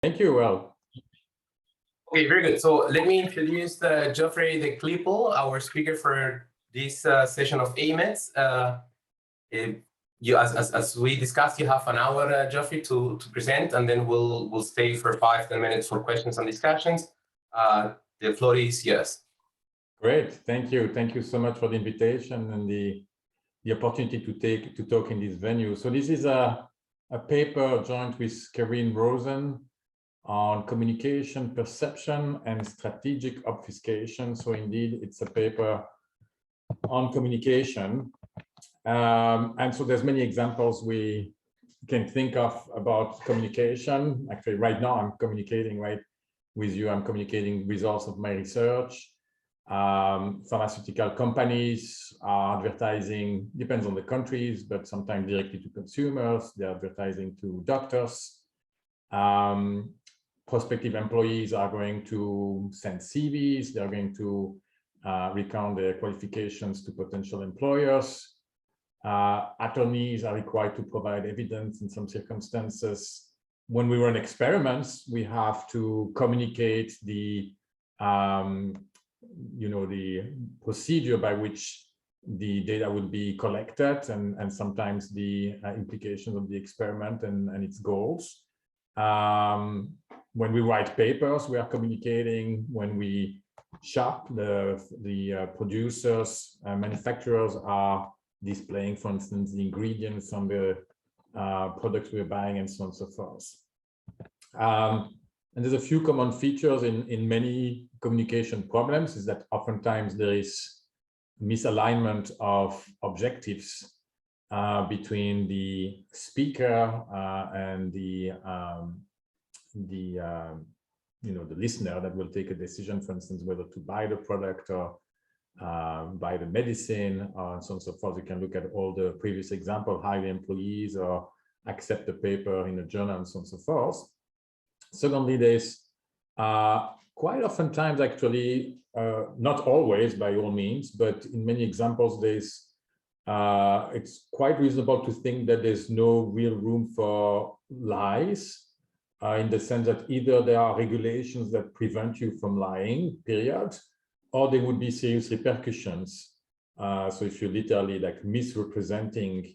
Thank you. Well, okay, very good. So let me introduce Geoffroy de Clippel, our speaker for this session of AMETS. As we discussed, you have an hour, Geoffroy, to present, and then we'll stay for 5-10 minutes for questions and discussions. The floor is yours. Great. Thank you. Thank you so much for the invitation and the opportunity to talk in this venue. So this is a paper joint with Karin Rosen on communication, perception, and strategic obfuscation. So indeed, it's a paper on communication. And so there's many examples we can think of about communication. Actually, right now I'm communicating with you. I'm communicating results of my research. Pharmaceutical companies are advertising, depends on the countries, but sometimes directly to consumers. They're advertising to doctors. Prospective employees are going to send CVs. They're going to recount their qualifications to potential employers. Attorneys are required to provide evidence in some circumstances. When we run experiments, we have to communicate the the procedure by which the data will be collected and sometimes the implications of the experiment and its goals. When we write papers, we are communicating. When we shop, the producers, manufacturers are displaying, for instance, the ingredients on the products we're buying and so on and so forth. And there's a few common features in many communication problems is that oftentimes there is misalignment of objectives between the speaker and the listener that will take a decision, for instance, whether to buy the product or buy the medicine, and so on and so forth. You can look at all the previous examples, hire employees or accept the paper in a journal and so on and so forth. Secondly, there's quite oftentimes, actually, not always by all means, but in many examples, it's quite reasonable to think that there's no real room for lies, in the sense that either there are regulations that prevent you from lying, period, or there would be serious repercussions. So if you're literally like misrepresenting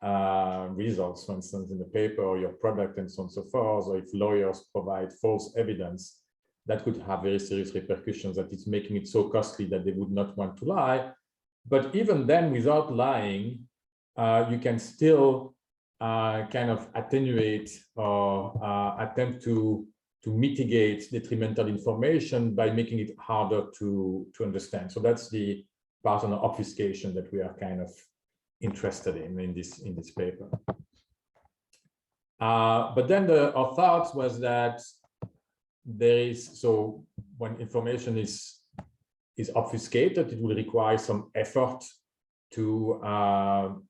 results, for instance, in the paper or your product and so on and so forth, or if lawyers provide false evidence, that could have very serious repercussions, that it's making it so costly that they would not want to lie. But even then, without lying, you can still kind of attenuate or attempt to mitigate detrimental information by making it harder to understand. So that's the part on obfuscation that we are kind of interested in this paper. But then our thought was that so when information is obfuscated, it will require some effort to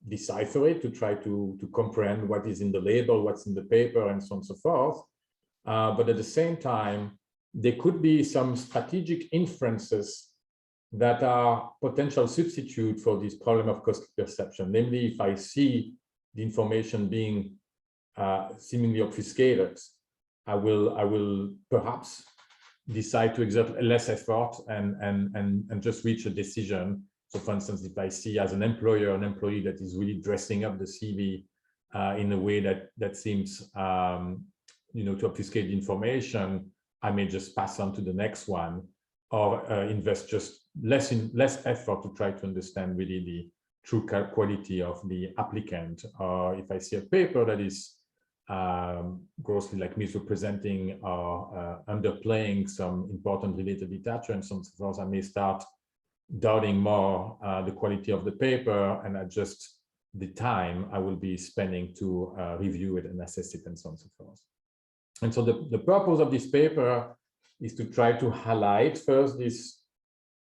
decipher it, to try to comprehend what is in the label, what's in the paper, and so on and so forth. But at the same time, there could be some strategic inferences that are potential substitute for this problem of costly perception. Namely, if I see the information being seemingly obfuscated, I will perhaps decide to exert less effort and just reach a decision. So for instance, if I see as an employer, an employee that is really dressing up the CV in a way that seems to obfuscate the information, I may just pass on to the next one, or invest just less effort to try to understand really the true quality of the applicant. Or if I see a paper that is grossly like misrepresenting or underplaying some important related literature and so on and so forth, I may start doubting more the quality of the paper and adjust the time I will be spending to review it and assess it and so on and so forth. And so the purpose of this paper is to try to highlight first this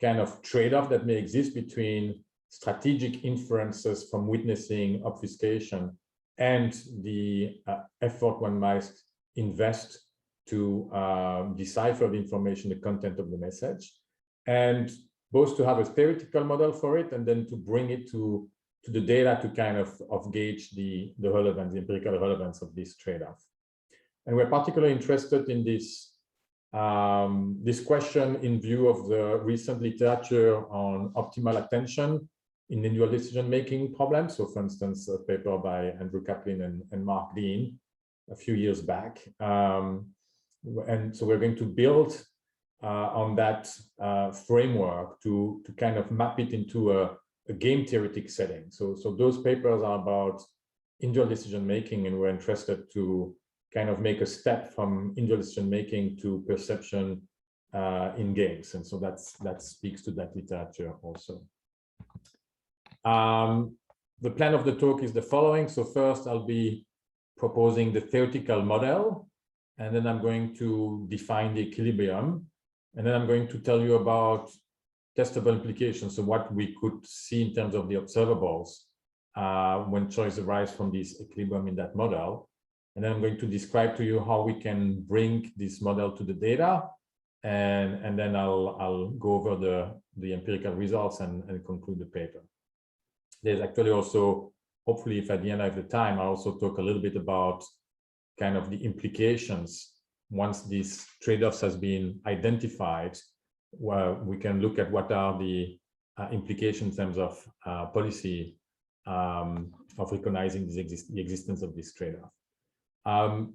kind of trade-off that may exist between strategic inferences from witnessing obfuscation and the effort one might invest to decipher the information, the content of the message, and both to have a theoretical model for it and then to bring it to the data to kind of gauge the relevance, the empirical relevance of this trade-off. And we're particularly interested in this, this question in view of the recent literature on optimal attention in individual decision-making problems. So for instance, a paper by Andrew Kaplan and Mark Dean a few years back. And so we're going to build on that framework to kind of map it into a game theoretic setting. So those papers are about individual decision-making, and we're interested to kind of make a step from individual decision-making to perception in games. And so that speaks to that literature also. The plan of the talk is the following. So first I'll be proposing the theoretical model, and then I'm going to define the equilibrium, and then I'm going to tell you about testable implications, so what we could see in terms of the observables when choice arises from this equilibrium in that model. And then I'm going to describe to you how we can bring this model to the data, and then I'll go over the empirical results and conclude the paper. There's actually also, hopefully, if at the end I have the time, I'll also talk a little bit about kind of the implications once these trade-offs has been identified, where we can look at what are the implications in terms of policy of recognizing the existence of this trade-off.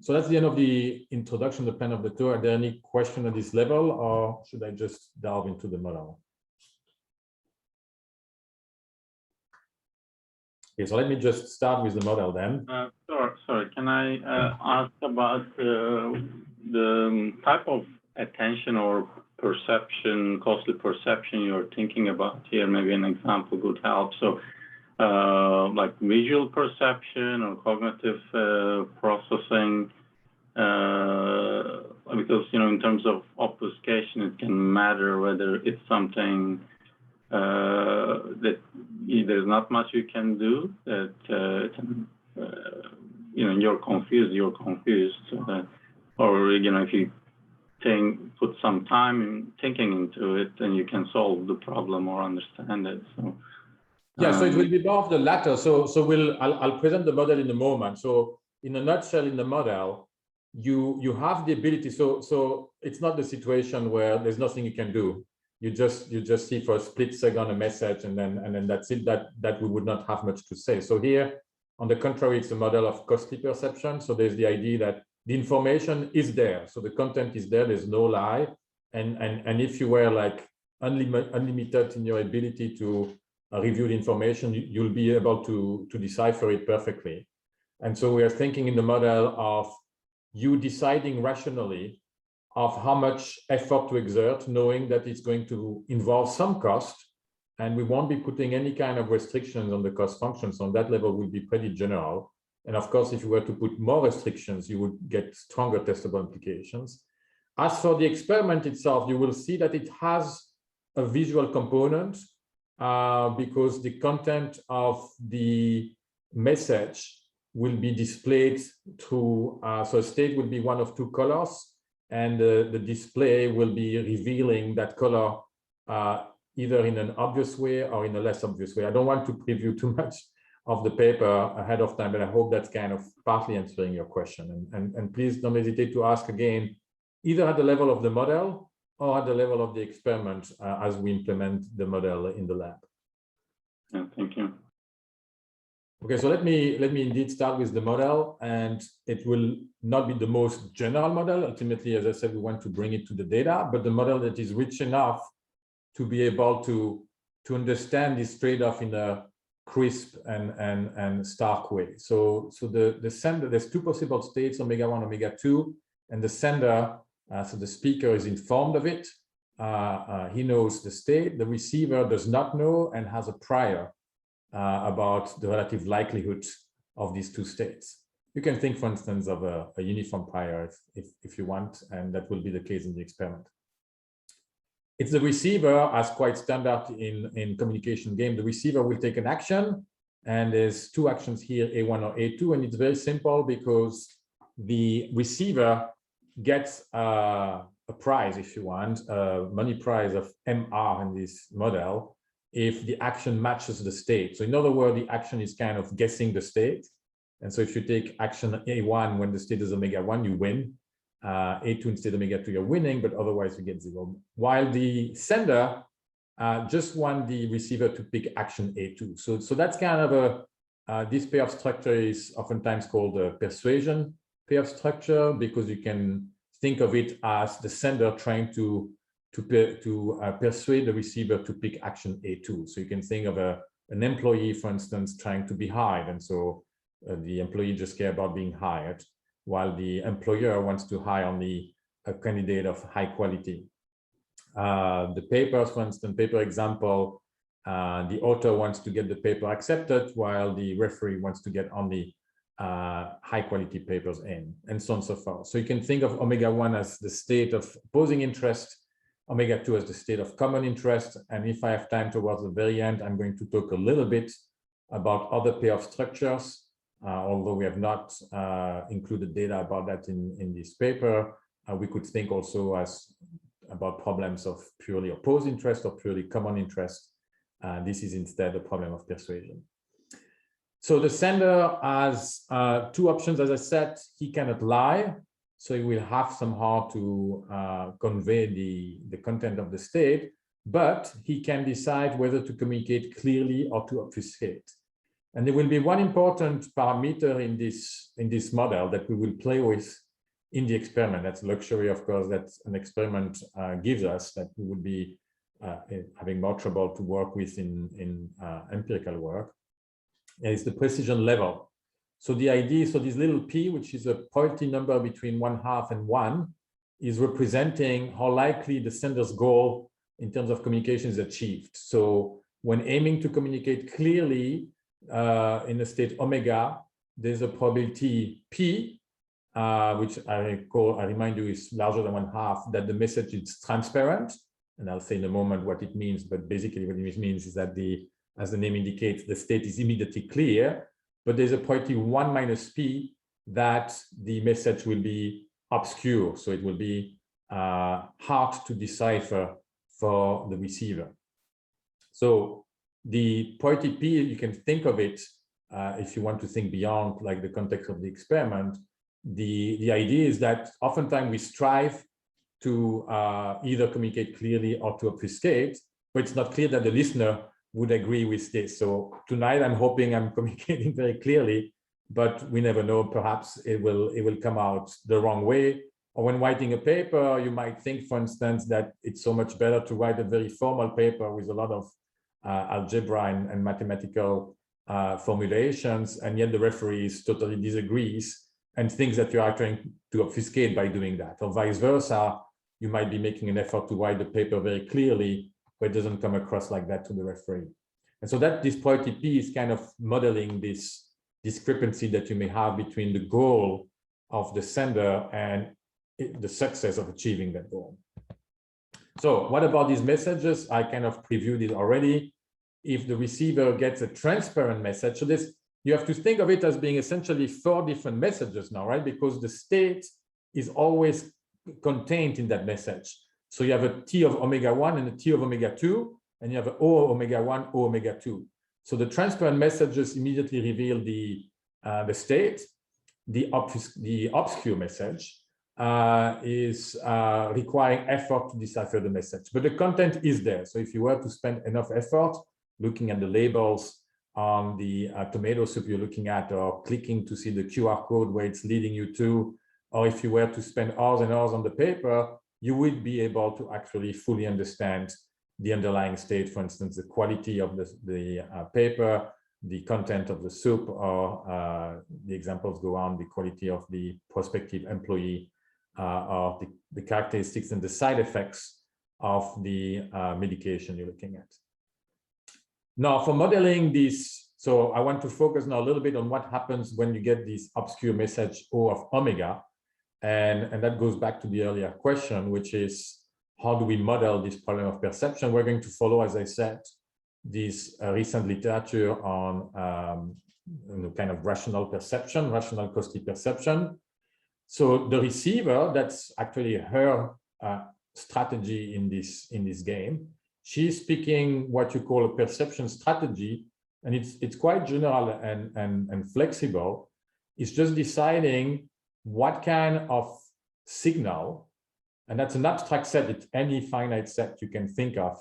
So that's the end of the introduction, the plan of the tour. Are there any questions at this level, or should I just delve into the model? Okay, so let me just start with the model then. Sorry, can I ask about the type of attention or perception, costly perception you're thinking about here? Maybe an example would help. So like visual perception or cognitive processing, because, you know, in terms of obfuscation, it can matter whether it's something that there's not much you can do, that you know, you're confused, or, you know, if you put some time in thinking into it, then you can solve the problem or understand it. So yeah, so it will be more of the latter. So I'll present the model in a moment. So in a nutshell, in the model, you have the ability. So it's not the situation where there's nothing you can do. You just see for a split second a message, and then that's it. That we would not have much to say. So here, on the contrary, it's a model of costly perception. So there's the idea that the information is there. So the content is there. There's no lie. And if you were like unlimited in your ability to review the information, you'll be able to decipher it perfectly. And so we are thinking in the model of you deciding rationally of how much effort to exert, knowing that it's going to involve some cost, and we won't be putting any kind of restrictions on the cost functions. On that level will be pretty general. And of course, if you were to put more restrictions, you would get stronger testable implications. As for the experiment itself, you will see that it has a visual component because the content of the message will be displayed through, so a state will be one of two colors, and the display will be revealing that color either in an obvious way or in a less obvious way. I don't want to preview too much of the paper ahead of time, but I hope that's kind of partly answering your question. And please don't hesitate to ask again, either at the level of the model or at the level of the experiment as we implement the model in the lab. Yeah, thank you. Okay, so let me indeed start with the model, and it will not be the most general model. Ultimately, as I said, we want to bring it to the data, but the model that is rich enough to be able to understand this trade-off in a crisp and stark way. So the sender, there's two possible states, omega-1, omega-2, and the sender, so the speaker is informed of it. He knows the state. The receiver does not know and has a prior about the relative likelihood of these two states. You can think, for instance, of a uniform prior if you want, and that will be the case in the experiment. It's the receiver, as quite standard in communication game. The receiver will take an action, and there's two actions here, A1 or A2, and it's very simple because the receiver gets a prize, if you want, a money prize of MR in this model, if the action matches the state. So in other words, the action is kind of guessing the state. And so if you take action A1 when the state is omega 1, you win. A2 instead of omega 2, you're winning, but otherwise you get 0. While the sender just want the receiver to pick action A2. So that's kind of this payoff structure is oftentimes called a persuasion payoff structure, because you can think of it as the sender trying to persuade the receiver to pick action A2. So you can think of an employee, for instance, trying to be hired. And so the employee just care about being hired, while the employer wants to hire only a candidate of high quality. The papers, for instance, paper example, the author wants to get the paper accepted, while the referee wants to get only high quality papers in, and so on and so forth. So you can think of omega 1 as the state of opposing interest, omega 2 as the state of common interest. And if I have time towards the very end, I'm going to talk a little bit about other payoff structures, although we have not included data about that in this paper. We could think also about problems of purely opposed interest or purely common interest. This is instead a problem of persuasion. So the sender has two options. As I said, he cannot lie, so he will have somehow to convey the content of the state, but he can decide whether to communicate clearly or to obfuscate. And there will be one important parameter in this model that we will play with in the experiment. That's a luxury, of course, that an experiment gives us, that we would be having more trouble to work with in empirical work. And it's the precision level. So the idea, so this little p, which is a probability number between 1/2 and 1, is representing how likely the sender's goal in terms of communication is achieved. So when aiming to communicate clearly in a state omega, there's a probability p, which I remind you is larger than 1/2, that the message is transparent. And I'll say in a moment what it means, but basically what it means is that as the name indicates, the state is immediately clear, but there's a probability 1 minus p that the message will be obscure. So it will be hard to decipher for the receiver. So the probability p, you can think of it, if you want to think beyond like the context of the experiment, the idea is that oftentimes we strive to either communicate clearly or to obfuscate, but it's not clear that the listener would agree with this. So tonight I'm hoping I'm communicating very clearly, but we never know, perhaps it will come out the wrong way. Or when writing a paper, you might think, for instance, that it's so much better to write a very formal paper with a lot of algebra and mathematical formulations, and yet the referee totally disagrees and thinks that you are trying to obfuscate by doing that. Or vice versa, you might be making an effort to write the paper very clearly, but it doesn't come across like that to the referee. And so that this probability p is kind of modeling this discrepancy that you may have between the goal of the sender and the success of achieving that goal. So what about these messages? I kind of previewed it already. If the receiver gets a transparent message, so this, you have to think of it as being essentially 4 different messages now, right? Because the state is always contained in that message. So you have a T of omega 1 and a T of omega 2, and you have an O of omega 1, O omega 2. So the transparent messages immediately reveal the state. The obscure message is requiring effort to decipher the message, but the content is there. So if you were to spend enough effort looking at the labels on the tomato soup you're looking at, or clicking to see the QR code where it's leading you to, or if you were to spend hours and hours on the paper, you would be able to actually fully understand the underlying state, for instance, the quality of the paper, the content of the soup, or the examples go on, the quality of the prospective employee, or the characteristics and the side effects of the medication you're looking at. Now, for modeling this, so I want to focus now a little bit on what happens when you get this obscure message O of omega. And that goes back to the earlier question, which is, how do we model this problem of perception? We're going to follow, as I said, this recent literature on kind of rational perception, rational costly perception. So the receiver, that's actually her strategy in this game. She's picking what you call a perception strategy, and it's quite general and flexible. is just deciding what kind of signal, and that's an abstract set, it's any finite set you can think of,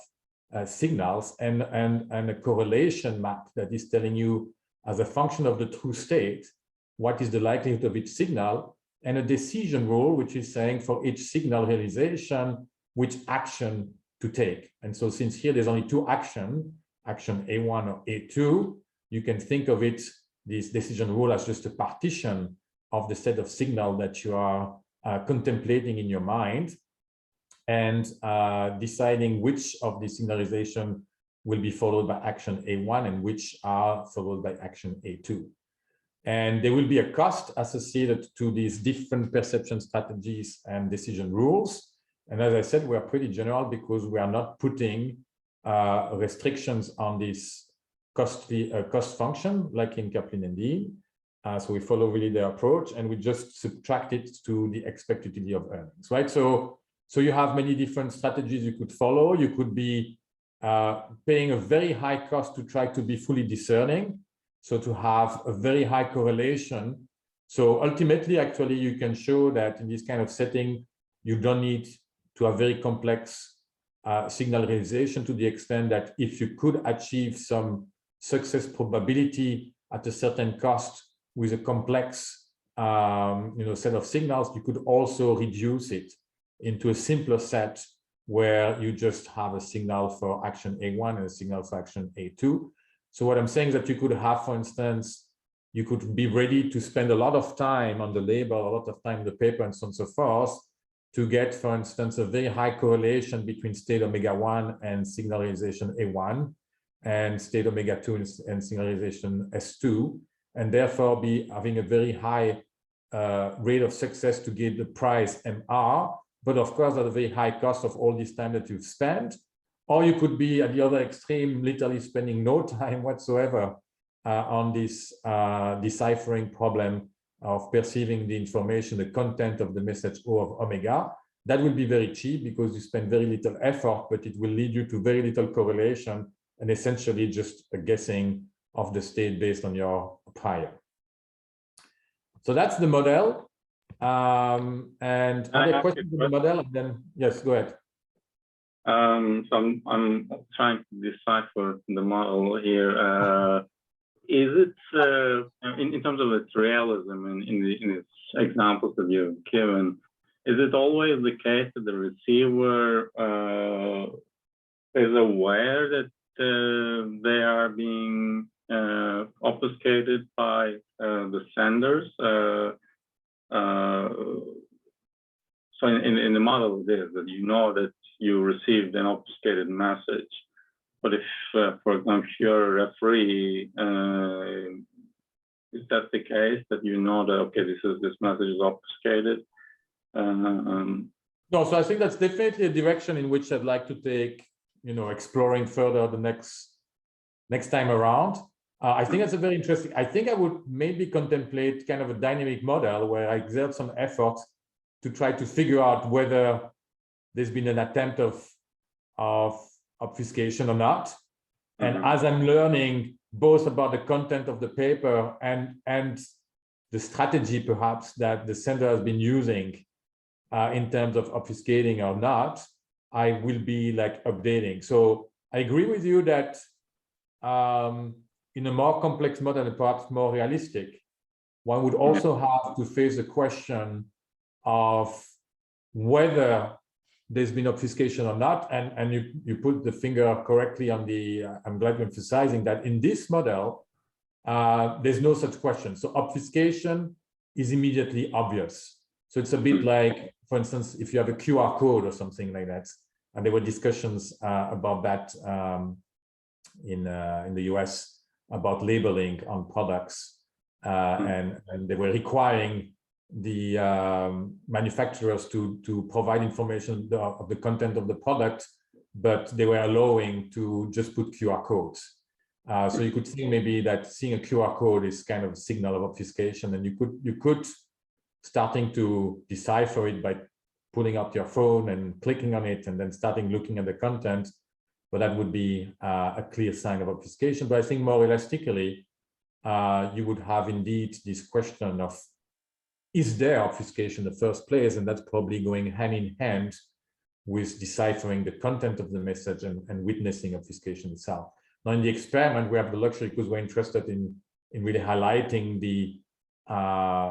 signals, and a correlation map that is telling you as a function of the true state, what is the likelihood of each signal, and a decision rule, which is saying for each signal realization, which action to take. And so since here there's only two action A1 or A2, you can think of it, this decision rule, as just a partition of the set of signal that you are contemplating in your mind, and deciding which of the signalization will be followed by action A1 and which are followed by action A2. And there will be a cost associated to these different perception strategies and decision rules. And as I said, we are pretty general because we are not putting restrictions on this cost function like in Kaplan and Dean. So we follow really the approach, and we just subtract it to the expected utility of earnings, right? So you have many different strategies you could follow. You could be paying a very high cost to try to be fully discerning, so to have a very high correlation. So ultimately, actually, you can show that in this kind of setting, you don't need to have very complex signal realization, to the extent that if you could achieve some success probability at a certain cost with a complex set of signals, you could also reduce it into a simpler set where you just have a signal for action A1 and a signal for action A2. So what I'm saying is that you could have, for instance, you could be ready to spend a lot of time on the label, a lot of time in the paper, and so on and so forth, to get, for instance, a very high correlation between state omega 1 and signalization A1, and state omega 2 and signalization S2, and therefore be having a very high rate of success to get the price MR, but of course at a very high cost of all this time that you've spent. Or you could be at the other extreme, literally spending no time whatsoever on this deciphering problem of perceiving the information, the content of the message O of omega. That will be very cheap because you spend very little effort, but it will lead you to very little correlation and essentially just a guessing of the state based on your prior. So that's the model. And other questions on the model? And then, yes, go ahead. So I'm trying to decipher the model here. Is it in terms of its realism in its examples that you've given? Is it always the case that the receiver is aware that they are being obfuscated by the senders? So in the model it is that you know that you received an obfuscated message. But if, for example, you're a referee, is that the case that you know that, okay, this message is obfuscated? No, so I think that's definitely a direction in which I'd like to take, exploring further the next time around. I think that's a very interesting. I think I would maybe contemplate kind of a dynamic model where I exert some effort to try to figure out whether there's been an attempt of obfuscation or not. And as I'm learning both about the content of the paper and the strategy perhaps that the sender has been using in terms of obfuscating or not, I will be like updating. So I agree with you that in a more complex model and perhaps more realistic, one would also have to face the question of whether there's been obfuscation or not. And you put the finger correctly on the, I'm glad you're emphasizing that in this model, there's no such question. So obfuscation is immediately obvious. So it's a bit like, for instance, if you have a QR code or something like that, and there were discussions about that in the US about labeling on products, and they were requiring the manufacturers to provide information of the content of the product, but they were allowing to just put QR codes. So you could think maybe that seeing a QR code is kind of a signal of obfuscation, and you could starting to decipher it by pulling up your phone and clicking on it and then starting looking at the content, but that would be a clear sign of obfuscation. But I think more realistically, you would have indeed this question of, is there obfuscation in the first place? And that's probably going hand in hand with deciphering the content of the message and witnessing obfuscation itself. Now, in the experiment, we have the luxury, because we're interested in really highlighting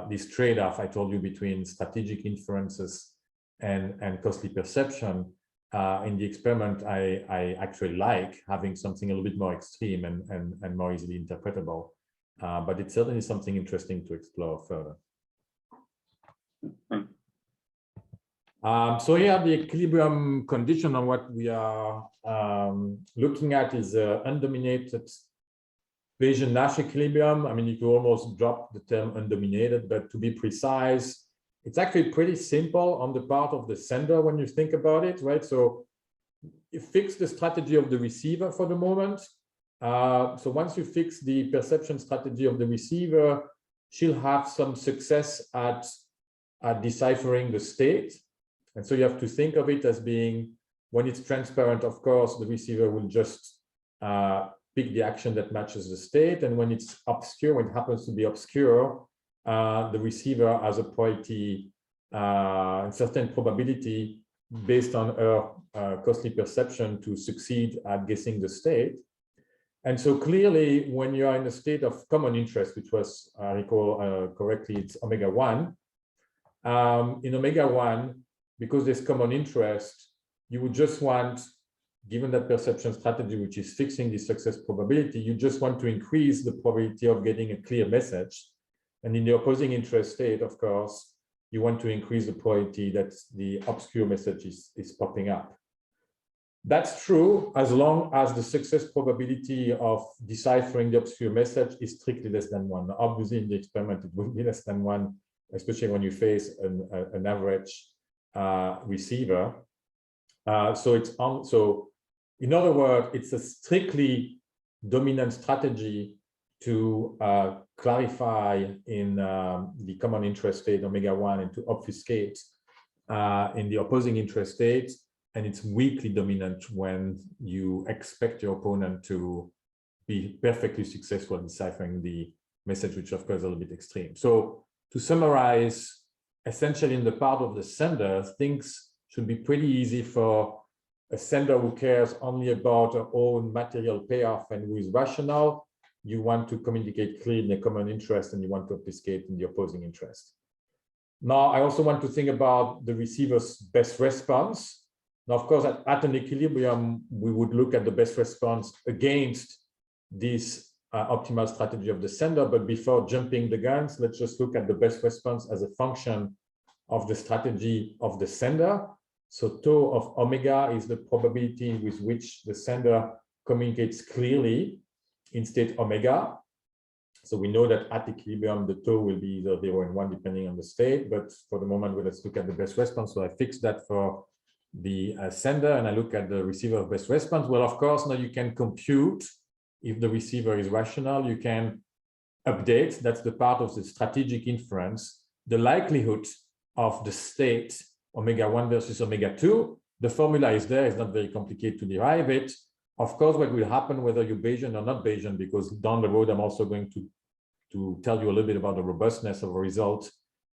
this trade-off I told you between strategic inferences and costly perception. In the experiment, I actually like having something a little bit more extreme and more easily interpretable. But it's certainly something interesting to explore further. So here, the equilibrium condition on what we are looking at is undominated Bayesian-Nash equilibrium. I mean, you could almost drop the term undominated, but to be precise, it's actually pretty simple on the part of the sender when you think about it, right? So you fix the strategy of the receiver for the moment. So once you fix the perception strategy of the receiver, she'll have some success at deciphering the state. And so you have to think of it as being, when it's transparent, of course, the receiver will just pick the action that matches the state. And when it's obscure, when it happens to be obscure, the receiver has a probability, certain probability based on her costly perception to succeed at guessing the state. And so clearly, when you are in a state of common interest, which was, I recall correctly, it's omega-1. In omega-1, because there's common interest, you would just want, given that perception strategy, which is fixing the success probability, you just want to increase the probability of getting a clear message. And in the opposing interest state, of course, you want to increase the probability that the obscure message is popping up. That's true as long as the success probability of deciphering the obscure message is strictly less than 1. Obviously, in the experiment, it will be less than 1, especially when you face an average receiver. So in other words, it's a strictly dominant strategy to clarify in the common interest state omega-1 and to obfuscate in the opposing interest state. And it's weakly dominant when you expect your opponent to be perfectly successful in deciphering the message, which of course is a little bit extreme. So to summarize, essentially in the part of the sender, things should be pretty easy for a sender who cares only about her own material payoff and who is rational. You want to communicate clearly in the common interest and you want to obfuscate in the opposing interest. Now, I also want to think about the receiver's best response. Now, of course, at an equilibrium, we would look at the best response against this optimal strategy of the sender. But before jumping the guns, let's just look at the best response as a function of the strategy of the sender. So tau of omega is the probability with which the sender communicates clearly in state omega. So we know that at equilibrium, the tau will be either 0 and 1 depending on the state. But for the moment, let's look at the best response. So I fixed that for the sender and I look at the receiver of best response. Well, of course, now you can compute if the receiver is rational, you can update, that's the part of the strategic inference, the likelihood of the state omega-1 versus omega-2. The formula is there, it's not very complicated to derive it. Of course, what will happen whether you're Bayesian or not Bayesian, because down the road, I'm also going to tell you a little bit about the robustness of a result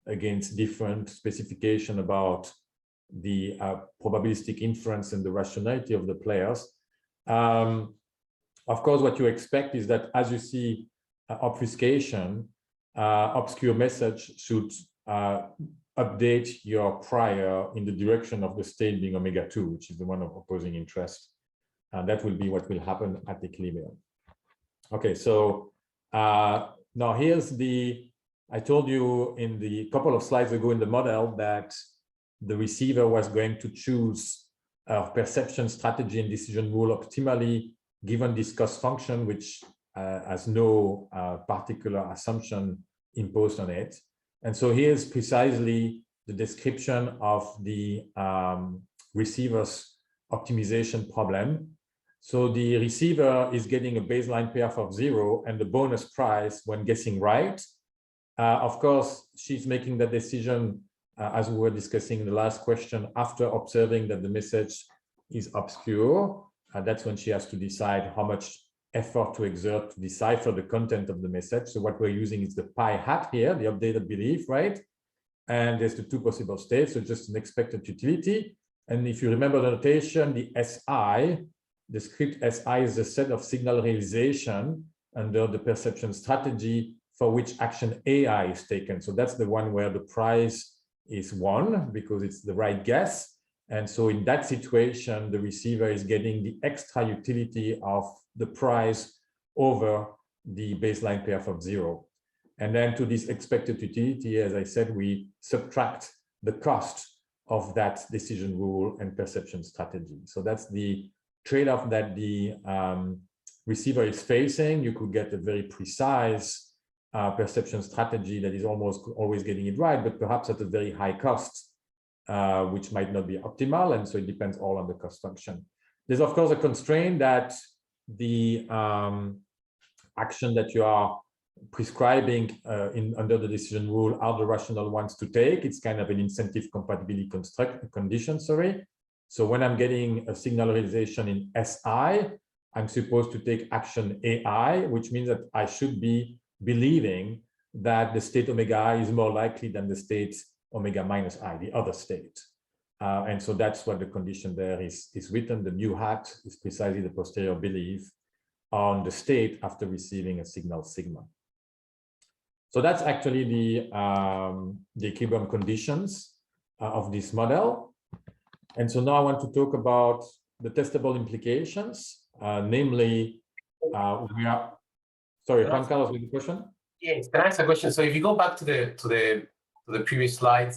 against different specification about the probabilistic inference and the rationality of the players. Of course, what you expect is that as you see obfuscation, obscure message should update your prior in the direction of the state being omega-2, which is the one of opposing interest. And that will be what will happen at equilibrium. Okay, so now here's I told you in the couple of slides ago in the model that the receiver was going to choose a perception strategy and decision rule optimally given this cost function, which has no particular assumption imposed on it. And so here's precisely the description of the receiver's optimization problem. So the receiver is getting a baseline payoff of 0 and the bonus prize when guessing right. Of course, she's making the decision, as we were discussing in the last question, after observing that the message is obscure. That's when she has to decide how much effort to exert to decipher the content of the message. So what we're using is the pi hat here, the updated belief, right? And there's the two possible states, so just an expected utility. And if you remember the notation, the SI, the script SI is a set of signal realization under the perception strategy for which action AI is taken. So that's the one where the prize is won because it's the right guess. And so in that situation, the receiver is getting the extra utility of the prize over the baseline payoff of 0. And then to this expected utility, as I said, we subtract the cost of that decision rule and perception strategy. So that's the trade-off that the receiver is facing. You could get a very precise perception strategy that is almost always getting it right, but perhaps at a very high cost, which might not be optimal. And so it depends all on the cost function. There's, of course, a constraint that the action that you are prescribing under the decision rule are the rational ones to take. It's kind of an incentive compatibility condition, sorry. So when I'm getting a signal realization in SI, I'm supposed to take action AI, which means that I should be believing that the state omega I is more likely than the state omega minus I, the other state. And so that's what the condition there is written. The mu hat is precisely the posterior belief on the state after receiving a signal sigma. So that's actually the equilibrium conditions of this model. And so now I want to talk about the testable implications, namely, sorry, Juan Carlos, with the question? Yes, can I ask a question? So if you go back to the previous slide,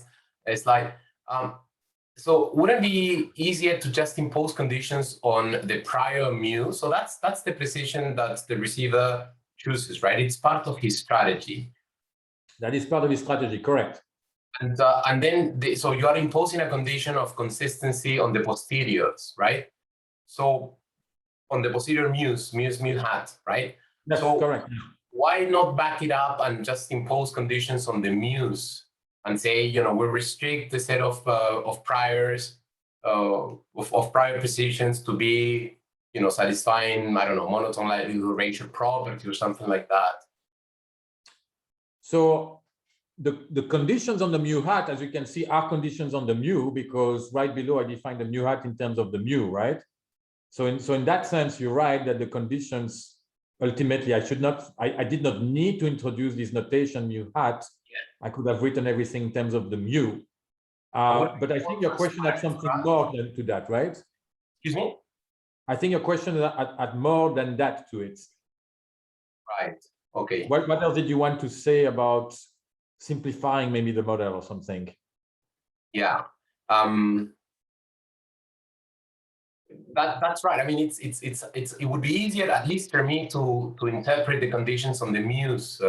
so wouldn't it be easier to just impose conditions on the prior mu? So that's the precision that the receiver chooses, right? It's part of his strategy. That is part of his strategy, correct. And then, so you are imposing a condition of consistency on the posteriors, right? So on the posterior mu hat, right? That's so correct. Why not back it up and just impose conditions on the mus and say, you know, we restrict the set of priors, of prior precisions to be, you know, satisfying, I don't know, monotone likelihood ratio property or something like that? So the conditions on the mu hat, as you can see, are conditions on the mu, because right below I define the mu hat in terms of the mu, right? So in that sense, you're right that the conditions ultimately I did not need to introduce this notation mu hat. Yeah. I could have written everything in terms of the mu. But I think your question had something more than to that, right? Excuse me? I think your question had more than that to it. Right. Okay. What else did you want to say about simplifying maybe the model or something? Yeah. That's right. I mean, it would be easier, at least for me, to interpret the conditions on the mus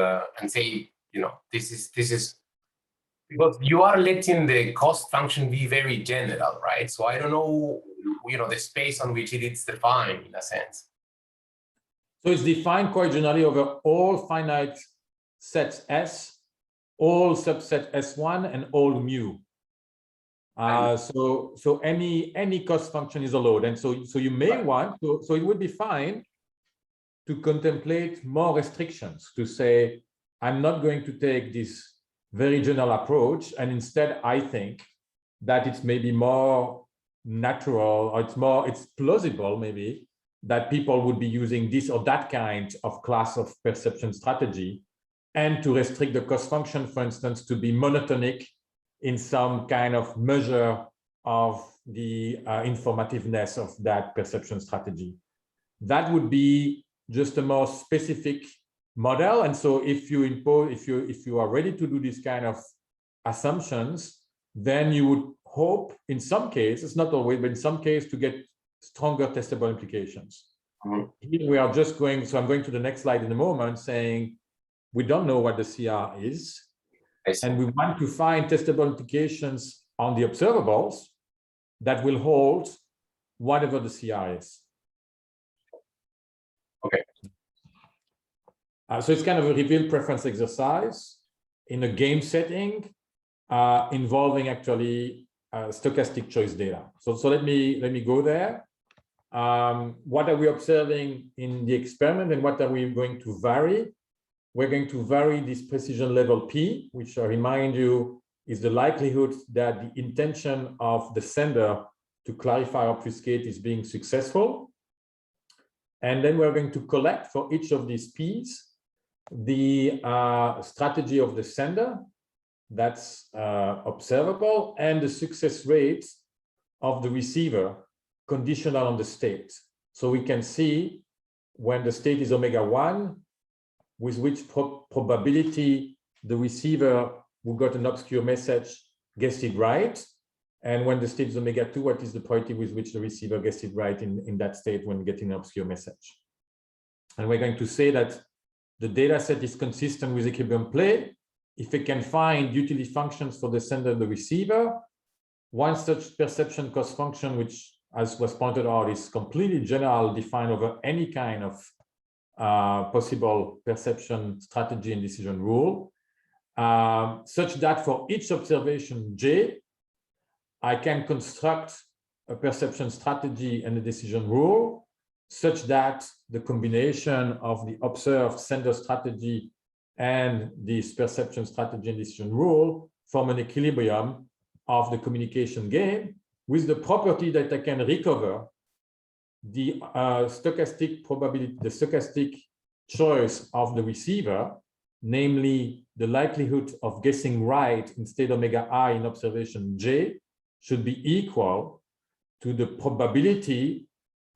and say, you know, this is because you are letting the cost function be very general, right? So I don't know, you know, the space on which it is defined in a sense. So it's defined quite generally over all finite sets S, all subset S1, and all mu. So any cost function is allowed, and so you may want to, so it would be fine to contemplate more restrictions, to say I'm not going to take this very general approach, and instead I think that it's maybe more natural, or it's plausible maybe that people would be using this or that kind of class of perception strategy, and to restrict the cost function, for instance, to be monotonic in some kind of measure of the informativeness of that perception strategy. That would be just a more specific model. And so if you impose, if you are ready to do this kind of assumptions, then you would hope in some cases, not always, but in some cases, to get stronger testable implications. Mm-hmm. Here we are just going, so I'm going to the next slide in a moment, saying we don't know what the CR is. And we want to find testable implications on the observables that will hold whatever the CR is. Okay. So it's kind of a reveal preference exercise in a game setting involving actually stochastic choice data. So let me go there. what are we observing in the experiment and what are we going to vary? We're going to vary this precision level P, which I remind you is the likelihood that the intention of the sender to clarify or obfuscate is being successful. And then we're going to collect for each of these P's the strategy of the sender that's observable and the success rate of the receiver conditional on the state. So we can see when the state is omega-1, with which probability the receiver who got an obscure message guessed it right. And when the state is omega-2, what is the probability with which the receiver guessed it right in that state when getting an obscure message? And we're going to say that the data set is consistent with equilibrium play if it can find utility functions for the sender and the receiver. One such perception cost function, which, as was pointed out, is completely general, defined over any kind of possible perception strategy and decision rule, such that for each observation J, I can construct a perception strategy and a decision rule such that the combination of the observed sender strategy and this perception strategy and decision rule form an equilibrium of the communication game with the property that I can recover the stochastic probability, the stochastic choice of the receiver, namely the likelihood of guessing right in state omega I in observation J should be equal to the probability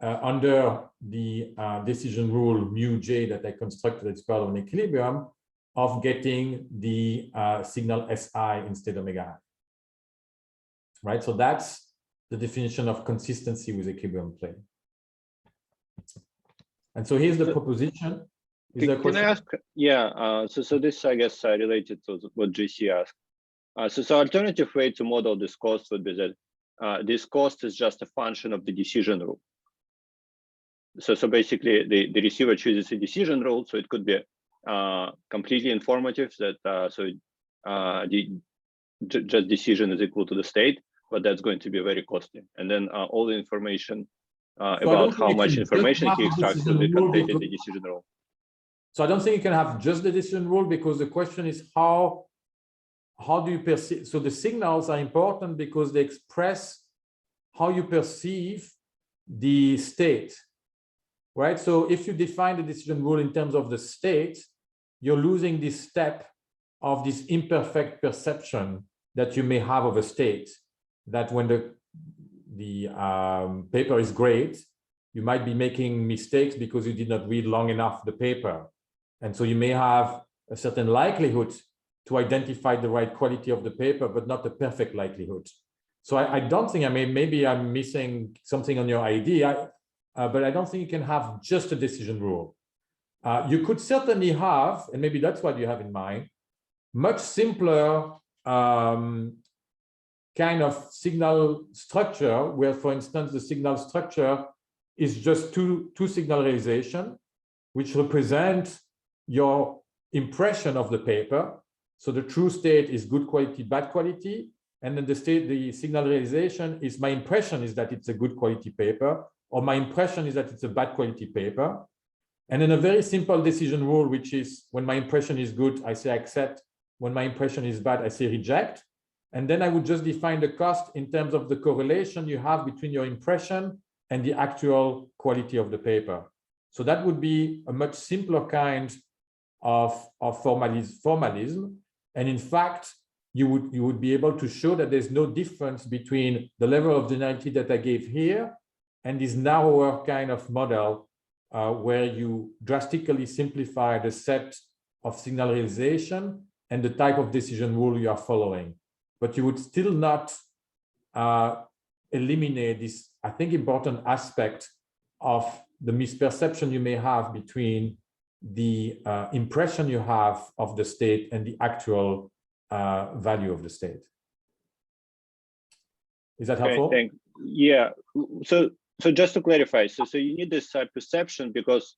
under the decision rule mu J that I constructed as part of an equilibrium of getting the signal SI in state omega I. Right, so that's the definition of consistency with equilibrium play. And so here's the proposition. Is there a question? Can I ask? Yeah, so this, I guess, related to what GC asked. So alternative way to model this cost would be that this cost is just a function of the decision rule. So basically, the receiver chooses a decision rule, so it could be completely informative that the just decision is equal to the state, but that's going to be very costly. And then all the information about how much information he extracts will be contained in the decision rule. So I don't think you can have just the decision rule, because the question is how do you perceive? So the signals are important because they express how you perceive the state, right? So if you define the decision rule in terms of the state, you're losing this step of this imperfect perception that you may have of a state, that when the paper is great, you might be making mistakes because you did not read long enough the paper. And so you may have a certain likelihood to identify the right quality of the paper, but not a perfect likelihood. So I don't think, maybe I'm missing something on your idea, but I don't think you can have just a decision rule. You could certainly have, and maybe that's what you have in mind, much simpler kind of signal structure, where, for instance, the signal structure is just two signal realization, which represent your impression of the paper. So the true state is good quality, bad quality, and then the signal realization is my impression is that it's a good quality paper, or my impression is that it's a bad quality paper. And then a very simple decision rule, which is when my impression is good, I say accept. When my impression is bad, I say reject. And then I would just define the cost in terms of the correlation you have between your impression and the actual quality of the paper. So that would be a much simpler kind of formalism. And in fact, you would be able to show that there's no difference between the level of generality that I gave here and this narrower kind of model where you drastically simplify the set of signal realization and the type of decision rule you are following. But you would still not eliminate this, I think, important aspect of the misperception you may have between the impression you have of the state and the actual value of the state. Is that helpful? Okay, yeah. So just to clarify, so you need this perception because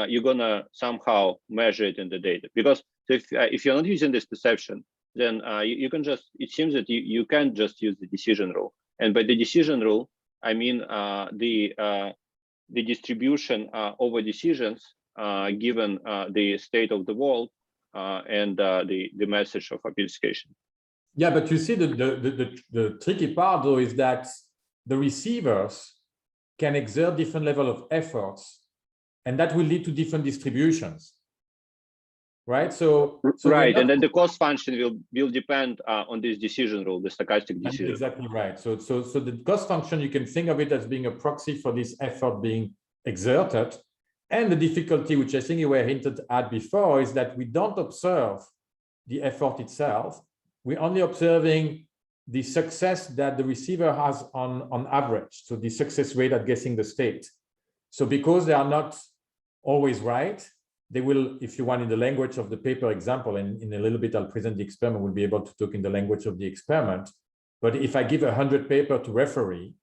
you're gonna somehow measure it in the data. Because if you're not using this perception, then you can just, it seems that you can't just use the decision rule. And by the decision rule, I mean the the distribution over decisions given the state of the world and the message of obfuscation. Yeah, but you see the tricky part though is that the receivers can exert different level of efforts, and that will lead to different distributions, right? So right, and then the cost function will depend on this decision rule, the stochastic decision. Exactly right. So the cost function, you can think of it as being a proxy for this effort being exerted. And the difficulty, which I think you were hinted at before, is that we don't observe the effort itself. We're only observing the success that the receiver has on average. So the success rate at guessing the state. So because they are not always right, they will, if you want, in the language of the paper example, and in a little bit I'll present the experiment, we'll be able to talk in the language of the experiment. But if I give 100 paper to referee,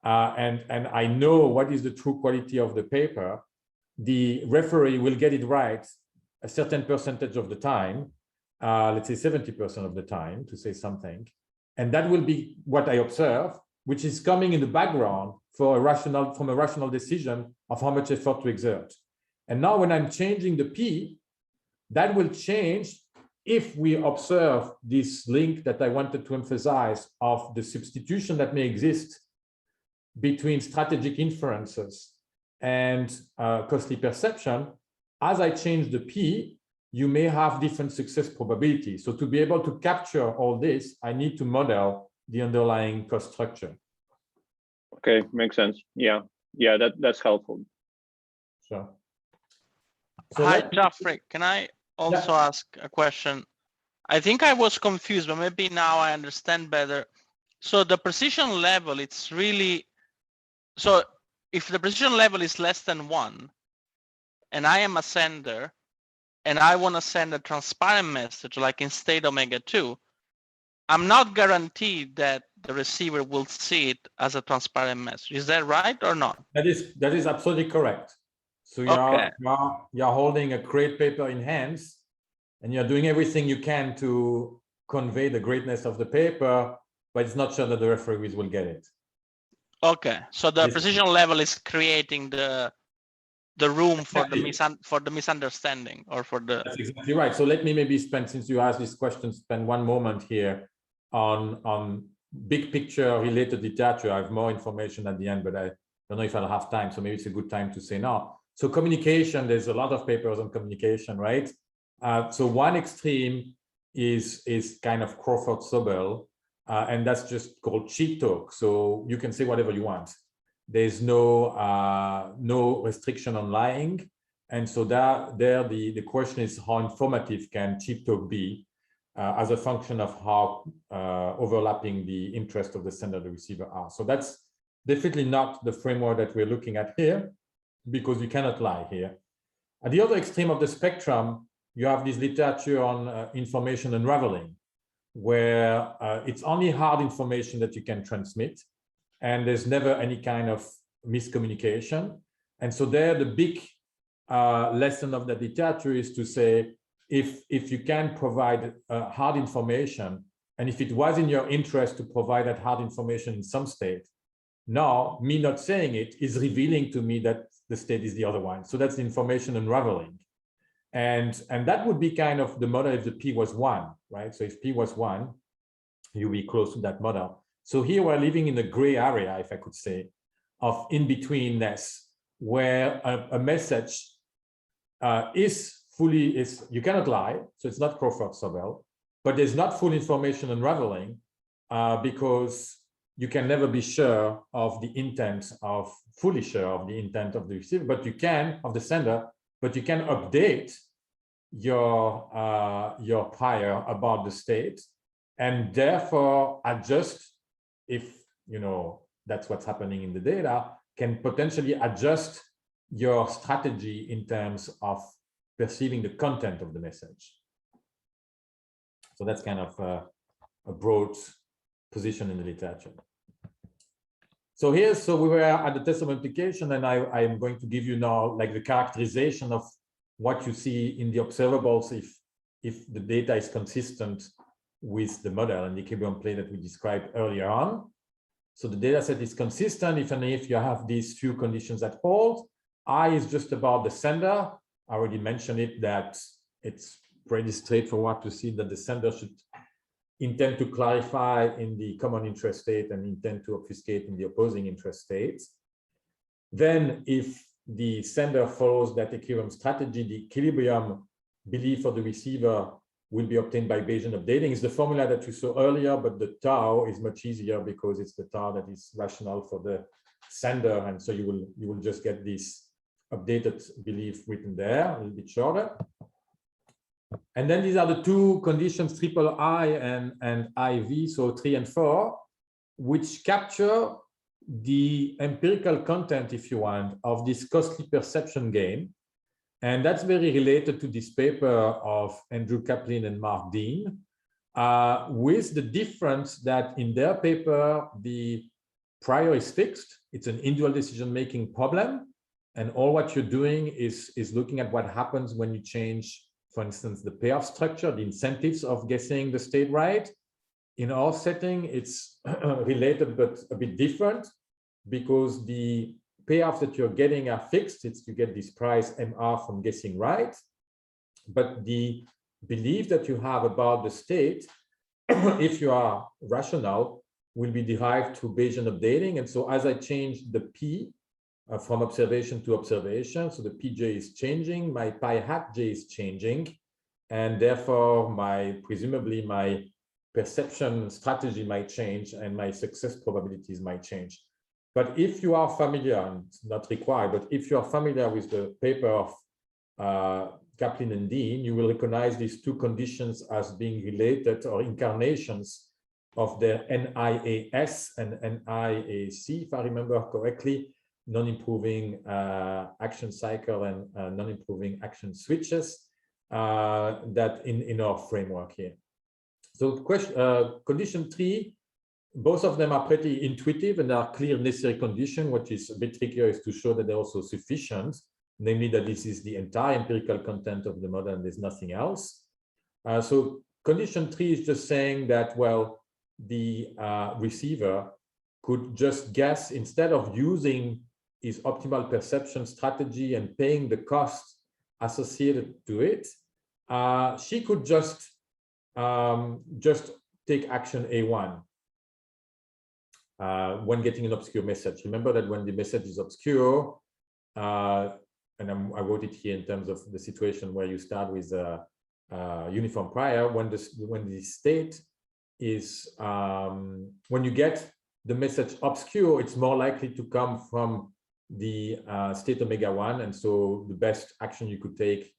and I know what is the true quality of the paper, the referee will get it right a certain percentage of the time, let's say 70% of the time, to say something. And that will be what I observe, which is coming in the background for from a rational decision of how much effort to exert. And now when I'm changing the P, that will change if we observe this link that I wanted to emphasize of the substitution that may exist between strategic inferences and costly perception. As I change the P, you may have different success probabilities. So to be able to capture all this, I need to model the underlying cost structure. Okay, makes sense. Yeah, that's helpful. Sure. So hi, Geoffroy. Can I also ask a question? I think I was confused, but maybe now I understand better. So the precision level, it's really, so if the precision level is less than 1, and I am a sender, and I want to send a transparent message, like in state omega 2, I'm not guaranteed that the receiver will see it as a transparent message. Is that right or not? That is absolutely correct. So you're holding a great paper in hands, and you're doing everything you can to convey the greatness of the paper, but it's not sure that the referees will get it. Okay, so the precision level is creating the room for the misunderstanding, or for the. That's exactly right. So let me maybe spend, since you asked this question, spend one moment here on big picture related literature. I have more information at the end, but I don't know if I'll have time. So maybe it's a good time to say now. So communication, there's a lot of papers on communication, right? So one extreme is kind of Crawford-Sobel, and that's just called cheap talk. So you can say whatever you want. There's no restriction on lying. And so the question is, how informative can cheap talk be as a function of how overlapping the interest of the sender and the receiver are. So that's definitely not the framework that we're looking at here, because you cannot lie here. At the other extreme of the spectrum, you have this literature on information unraveling, where it's only hard information that you can transmit, and there's never any kind of miscommunication. And so there, the big lesson of the literature is to say, if you can provide hard information, and if it was in your interest to provide that hard information in some state, now me not saying it is revealing to me that the state is the other one. So that's the information unraveling. And that would be kind of the model if the P was 1, right? So if P was 1, you'll be close to that model. So here we're living in a gray area, if I could say, of in-betweenness, where a message you cannot lie, so it's not Crawford-Sobel, but there's not full information unraveling because you can never be sure of the intent fully sure of the intent of the receiver, but you can, of the sender, but you can update your prior about the state, and therefore adjust, if that's what's happening in the data, can potentially adjust your strategy in terms of perceiving the content of the message. So that's kind of a broad position in the literature. So we were at the testable implication, and I'm going to give you now like the characterization of what you see in the observables if the data is consistent with the model and the equilibrium plane that we described earlier on. So the data set is consistent even if you have these few conditions that hold. I is just about the sender. I already mentioned it, that it's pretty straightforward to see that the sender should intend to clarify in the common interest state and intend to obfuscate in the opposing interest states. Then if the sender follows that equilibrium strategy, the equilibrium belief for the receiver will be obtained by Bayesian updating. It's the formula that you saw earlier, but the tau is much easier because it's the tau that is rational for the sender, and so you will just get this updated belief written there, a little bit shorter. And then these are the two conditions, triple I and IV, so 3 and 4, which capture the empirical content, if you want, of this costly perception game. And that's very related to this paper of Andrew Kaplan and Mark Dean, with the difference that in their paper, the prior is fixed. It's an individual decision-making problem. And all what you're doing is looking at what happens when you change, for instance, the payoff structure, the incentives of guessing the state right. In our setting, it's related, but a bit different, because the payoffs that you're getting are fixed. It's you get this price MR from guessing right. But the belief that you have about the state, if you are rational, will be derived through Bayesian updating. And so as I change the P from observation to observation, so the PJ is changing, my pi hat J is changing, and therefore presumably my perception strategy might change and my success probabilities might change. But if you are familiar, and it's not required, but if you are familiar with the paper of Kaplan and Dean, you will recognize these two conditions as being related or incarnations of the NIAS and NIAC, if I remember correctly, non-improving action cycle and non-improving action switches that in our framework here. So condition 3, both of them are pretty intuitive and are clear necessary condition. What is a bit trickier is to show that they're also sufficient, namely that this is the entire empirical content of the model and there's nothing else. So condition 3 is just saying that, well, the receiver could just guess, instead of using his optimal perception strategy and paying the cost associated to it, she could just take action A1 when getting an obscure message. Remember that when the message is obscure, and I wrote it here in terms of the situation where you start with a uniform prior, when the state is, when you get the message obscure, it's more likely to come from the state omega 1, and so the best action you could take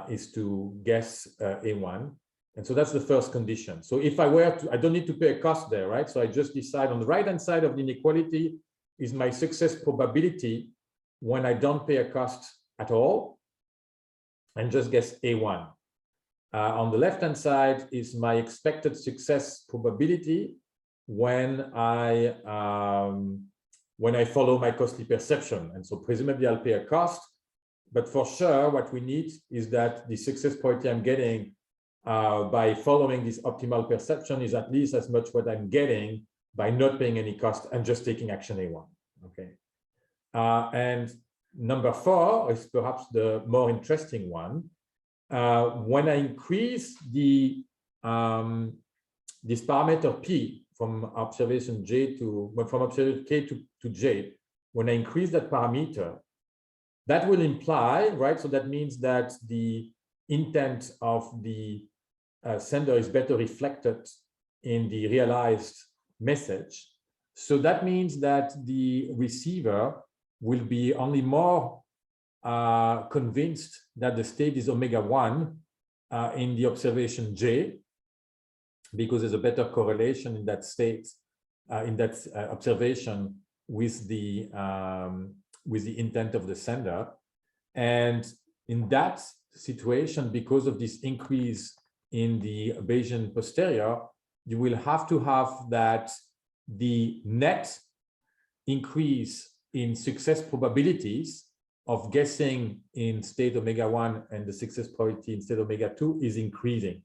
is to guess A1. And so that's the first condition. So if I were to, I don't need to pay a cost there, right? So I just decide on the right-hand side of the inequality is my success probability when I don't pay a cost at all and just guess A1. On the left-hand side is my expected success probability when I follow my costly perception. And so presumably I'll pay a cost, but for sure what we need is that the success probability I'm getting by following this optimal perception is at least as much what I'm getting by not paying any cost and just taking action A1. Okay. And number 4 is perhaps the more interesting one. When I increase the this parameter P from observation J to from observation K to J, when I increase that parameter, that will imply, right? So that means that the intent of the sender is better reflected in the realized message. So that means that the receiver will be only more convinced that the state is omega 1 in the observation J, because there's a better correlation in that state, in that observation with the intent of the sender. And in that situation, because of this increase in the Bayesian posterior, you will have to have that the net increase in success probabilities of guessing in state omega 1 and the success probability in state omega 2 is increasing.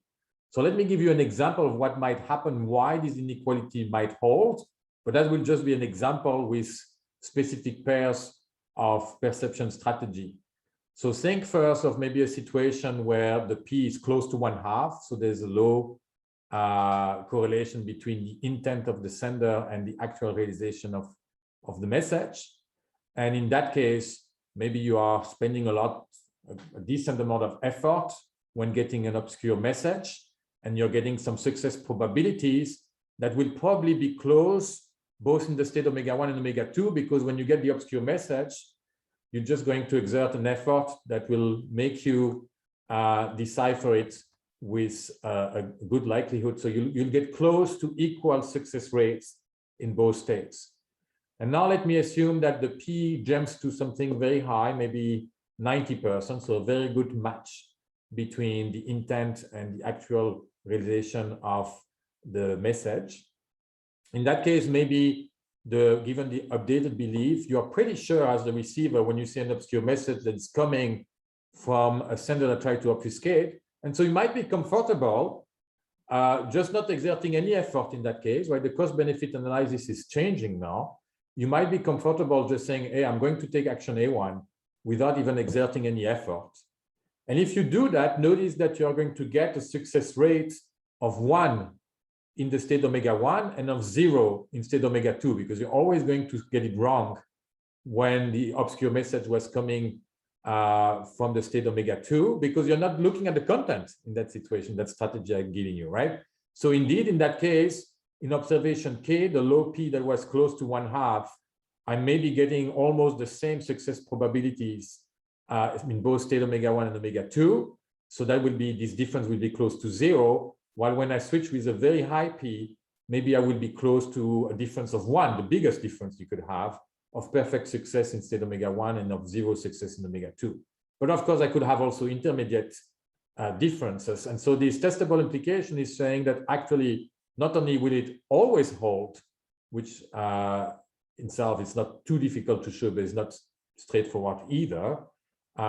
So let me give you an example of what might happen, why this inequality might hold. but that will just be an example with specific pairs of perception strategy. So think first of maybe a situation where the P is close to 1/2. So there's a low correlation between the intent of the sender and the actual realization of the message. And in that case, maybe you are spending a decent amount of effort when getting an obscure message, and you're getting some success probabilities that will probably be close both in the state omega-1 and omega-2, because when you get the obscure message, you're just going to exert an effort that will make you decipher it with a good likelihood. So you'll get close to equal success rates in both states. And now let me assume that the P jumps to something very high, maybe 90%, so a very good match between the intent and the actual realization of the message. In that case, maybe given the updated belief, you're pretty sure as the receiver, when you see an obscure message that's coming from a sender that tried to obfuscate. And so you might be comfortable just not exerting any effort in that case, right? The cost-benefit analysis is changing now. You might be comfortable just saying, hey, I'm going to take action A1 without even exerting any effort. And if you do that, notice that you're going to get a success rate of 1 in the state omega-1 and of 0 in state omega-2, because you're always going to get it wrong when the obscure message was coming from the state omega-2, because you're not looking at the content in that situation, that strategy I'm giving you, right? So indeed, in that case, in observation K, the low P that was close to 1/2, I may be getting almost the same success probabilities in both state omega-1 and omega-2. So that will be, this difference will be close to 0. While when I switch with a very high P, maybe I will be close to a difference of 1, the biggest difference you could have, of perfect success in state omega-1 and of 0 success in omega-2. But of course, I could have also intermediate differences. And so this testable implication is saying that actually, not only will it always hold, which itself is not too difficult to show, but it's not straightforward either.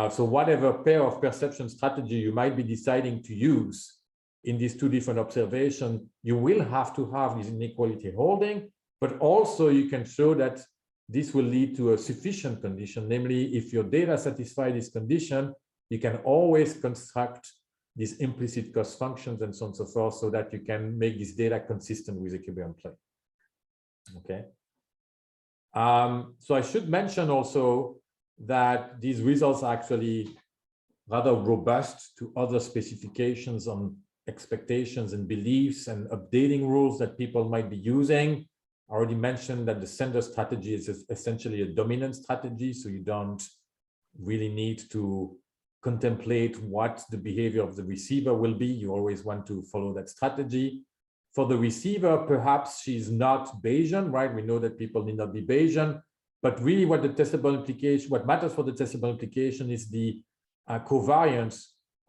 So whatever pair of perception strategy you might be deciding to use in these two different observations, you will have to have this inequality holding, but also you can show that this will lead to a sufficient condition, namely if your data satisfy this condition, you can always construct these implicit cost functions and so on and so forth, so that you can make this data consistent with equilibrium play. Okay. So I should mention also that these results are actually rather robust to other specifications on expectations and beliefs and updating rules that people might be using. I already mentioned that the sender strategy is essentially a dominant strategy, so you don't really need to contemplate what the behavior of the receiver will be. You always want to follow that strategy. For the receiver, perhaps she's not Bayesian, right? We know that people need not be Bayesian, but really what matters for the testable implication is the covariance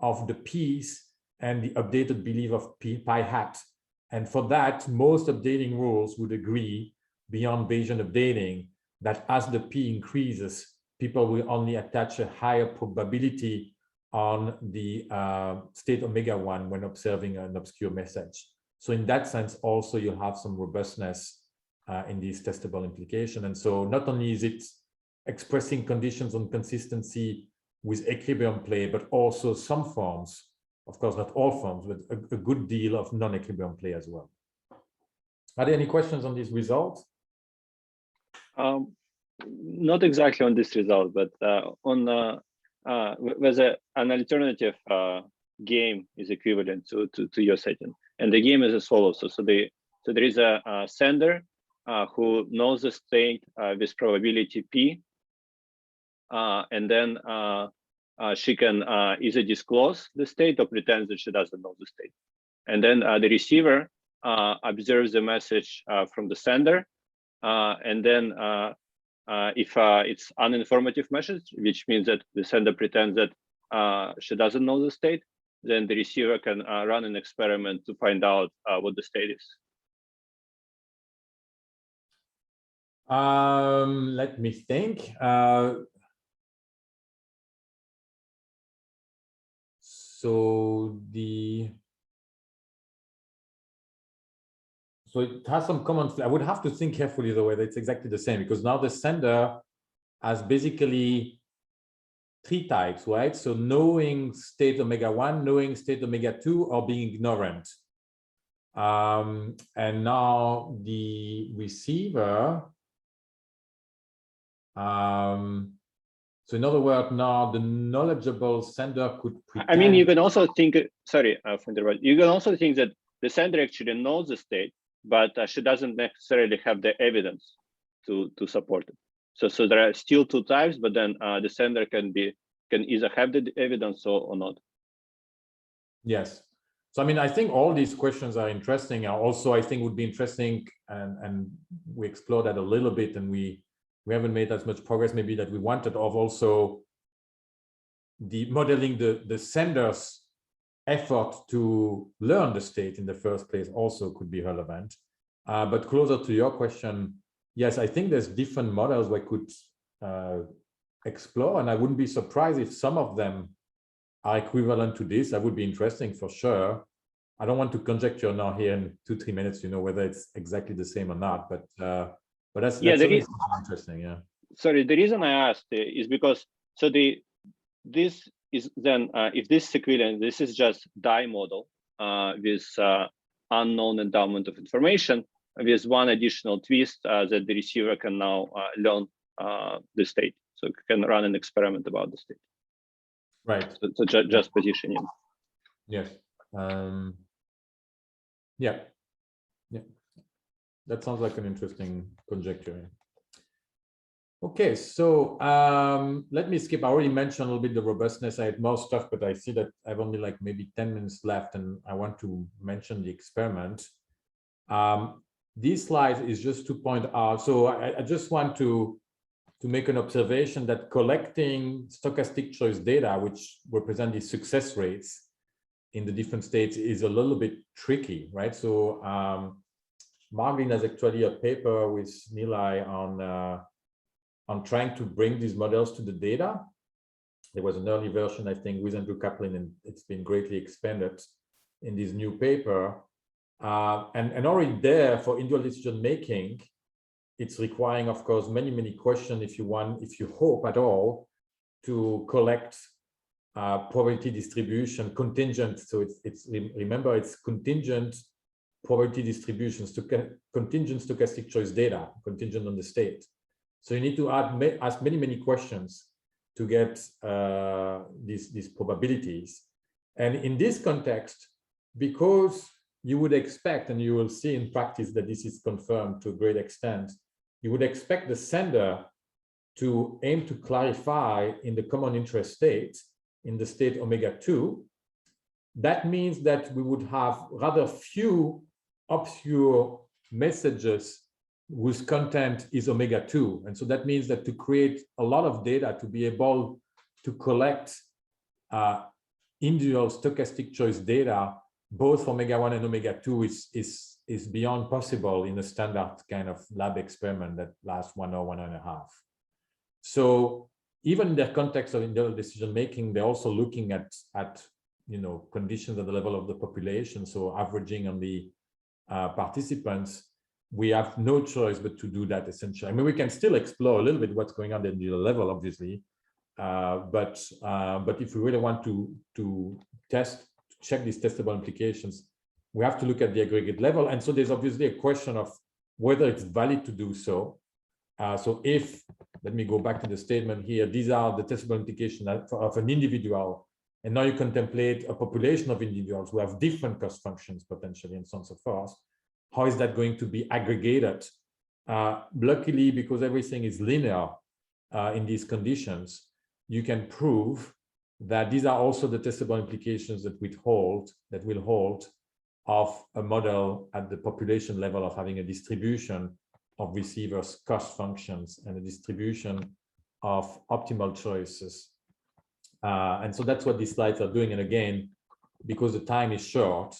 of the P's and the updated belief of pi hat. And for that, most updating rules would agree beyond Bayesian updating that as the P increases, people will only attach a higher probability on the state omega-1 when observing an obscure message. So in that sense, also you have some robustness in this testable implication. And so not only is it expressing conditions on consistency with equilibrium play, but also some forms, of course, not all forms, but a good deal of non-equilibrium play as well. Are there any questions on these results? Not exactly on this result, but on whether an alternative game is equivalent to your setting. And the game is as follows. So there is a sender who knows the state with probability P, and then she can either disclose the state or pretend that she doesn't know the state. And then the receiver observes the message from the sender, and then if it's uninformative message, which means that the sender pretends that she doesn't know the state, then the receiver can run an experiment to find out what the state is. Let me think. So So it has some common. I would have to think carefully the way that it's exactly the same, because now the sender has basically three types, right? So knowing state omega 1, knowing state omega 2, or being ignorant. And now the receiver, so in other words, now the knowledgeable sender could pretend. I mean, you can also think, sorry, you can also think that the sender actually knows the state, but she doesn't necessarily have the evidence to support it. So there are still two types, but then the sender can either have the evidence or not. Yes. So, I mean, I think all these questions are interesting. Also, I think would be interesting, and we explore that a little bit, and we haven't made as much progress maybe that we wanted, of also the modeling the sender's effort to learn the state in the first place also could be relevant. But closer to your question, yes, I think there's different models we could explore, and I wouldn't be surprised if some of them are equivalent to this. That would be interesting for sure. I don't want to conjecture now here in 2-3 minutes, whether it's exactly the same or not, but that's interesting. Yeah. Sorry, the reason I asked is because this is then if this is equivalent, this is just die model with unknown endowment of information with one additional twist that the receiver can now learn the state, so it can run an experiment about the state. Right. So just positioning. Yes. Yeah. That sounds like an interesting conjecture. Okay, so let me skip. I already mentioned a little bit the robustness. I had more stuff, but I see that I've only like maybe 10 minutes left, and I want to mention the experiment. This slide is just to point out. So I just want to make an observation that collecting stochastic choice data, which represent the success rates in the different states, is a little bit tricky, right? So Margin has actually a paper with Nilay on trying to bring these models to the data. There was an early version, I think, with Andrew Kaplan, and it's been greatly expanded in this new paper. And already there for individual decision making, it's requiring, of course, many questions if you hope at all to collect probability distribution contingent. So remember, it's contingent probability distributions to contingent stochastic choice data, contingent on the state. So you need to ask many questions to get these probabilities. And in this context, because you would expect, and you will see in practice that this is confirmed to a great extent, you would expect the sender to aim to clarify in the common interest state, in the state omega 2. That means that we would have rather few obscure messages whose content is omega 2. And so that means that to create a lot of data, to be able to collect individual stochastic choice data, both for omega 1 and omega 2, is beyond possible in a standard kind of lab experiment that lasts 1 or 1.5. So even in the context of individual decision making, they're also looking at conditions at the level of the population. So averaging on the participants, we have no choice but to do that essentially. I mean, we can still explore a little bit what's going on at the level, obviously, but if we really want to check these testable implications, we have to look at the aggregate level. And so there's obviously a question of whether it's valid to do so. So if, let me go back to the statement here, these are the testable implications of an individual, and now you contemplate a population of individuals who have different cost functions potentially, and so on and so forth. How is that going to be aggregated? Luckily, because everything is linear in these conditions, you can prove that these are also the testable implications that will hold of a model at the population level of having a distribution of receivers' cost functions and a distribution of optimal choices. And so that's what these slides are doing. And again, because the time is short,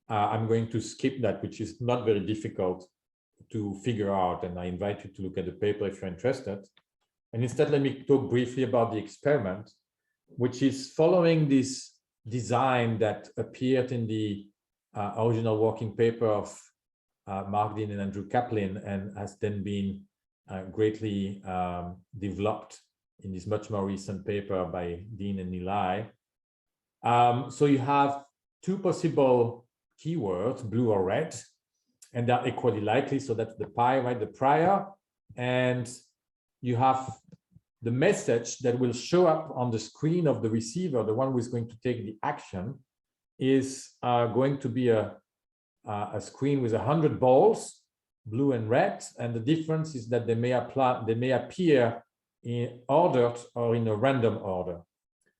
I'm going to skip that, which is not very difficult to figure out. And I invite you to look at the paper if you're interested. And instead, let me talk briefly about the experiment, which is following this design that appeared in the original working paper of Mark Dean and Andrew Kaplan, and has then been greatly developed in this much more recent paper by Dean and Eli. So you have two possible keywords, blue or red, and they're equally likely. So that's the pi, right? The prior, and you have the message that will show up on the screen of the receiver, the one who is going to take the action, is going to be a screen with 100 balls, blue and red, and the difference is that they may appear in ordered or in a random order.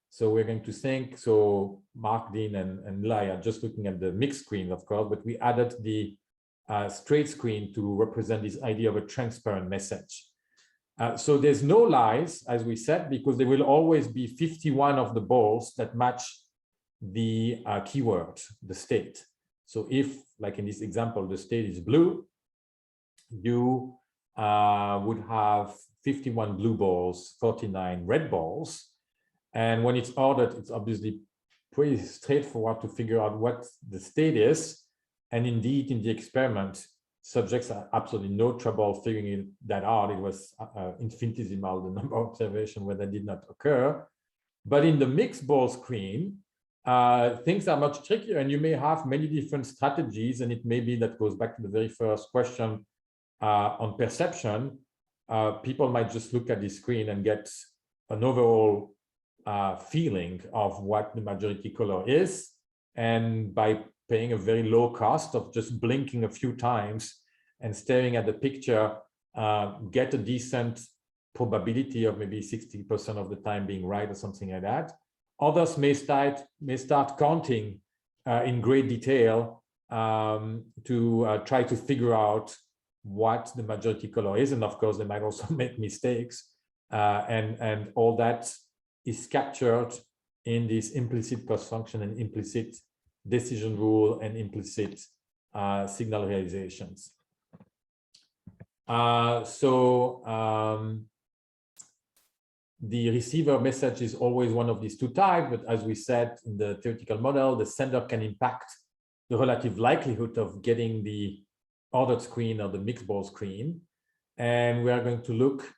So we're going to think, so Mark, Dean, and Lai are just looking at the mixed screen, of course, but we added the straight screen to represent this idea of a transparent message. So there's no lies, as we said, because there will always be 51 of the balls that match the keyword, the state. So if, like in this example, the state is blue, you would have 51 blue balls, 49 red balls. And when it's ordered, it's obviously pretty straightforward to figure out what the state is. And indeed, in the experiment, subjects had absolutely no trouble figuring that out. It was infinitesimal, the number of observations where that did not occur. But in the mixed ball screen, things are much trickier, and you may have many different strategies. And it may be that goes back to the very first question on perception. People might just look at the screen and get an overall feeling of what the majority color is, and by paying a very low cost of just blinking a few times and staring at the picture, get a decent probability of maybe 60% of the time being right or something like that. Others may start counting in great detail to try to figure out what the majority color is, and of course they might also make mistakes, and all that is captured in this implicit cost function and implicit decision rule and implicit signal realizations. The receiver message is always one of these two types, but as we said in the theoretical model, the sender can impact the relative likelihood of getting the ordered screen or the mixed ball screen. And we are going to look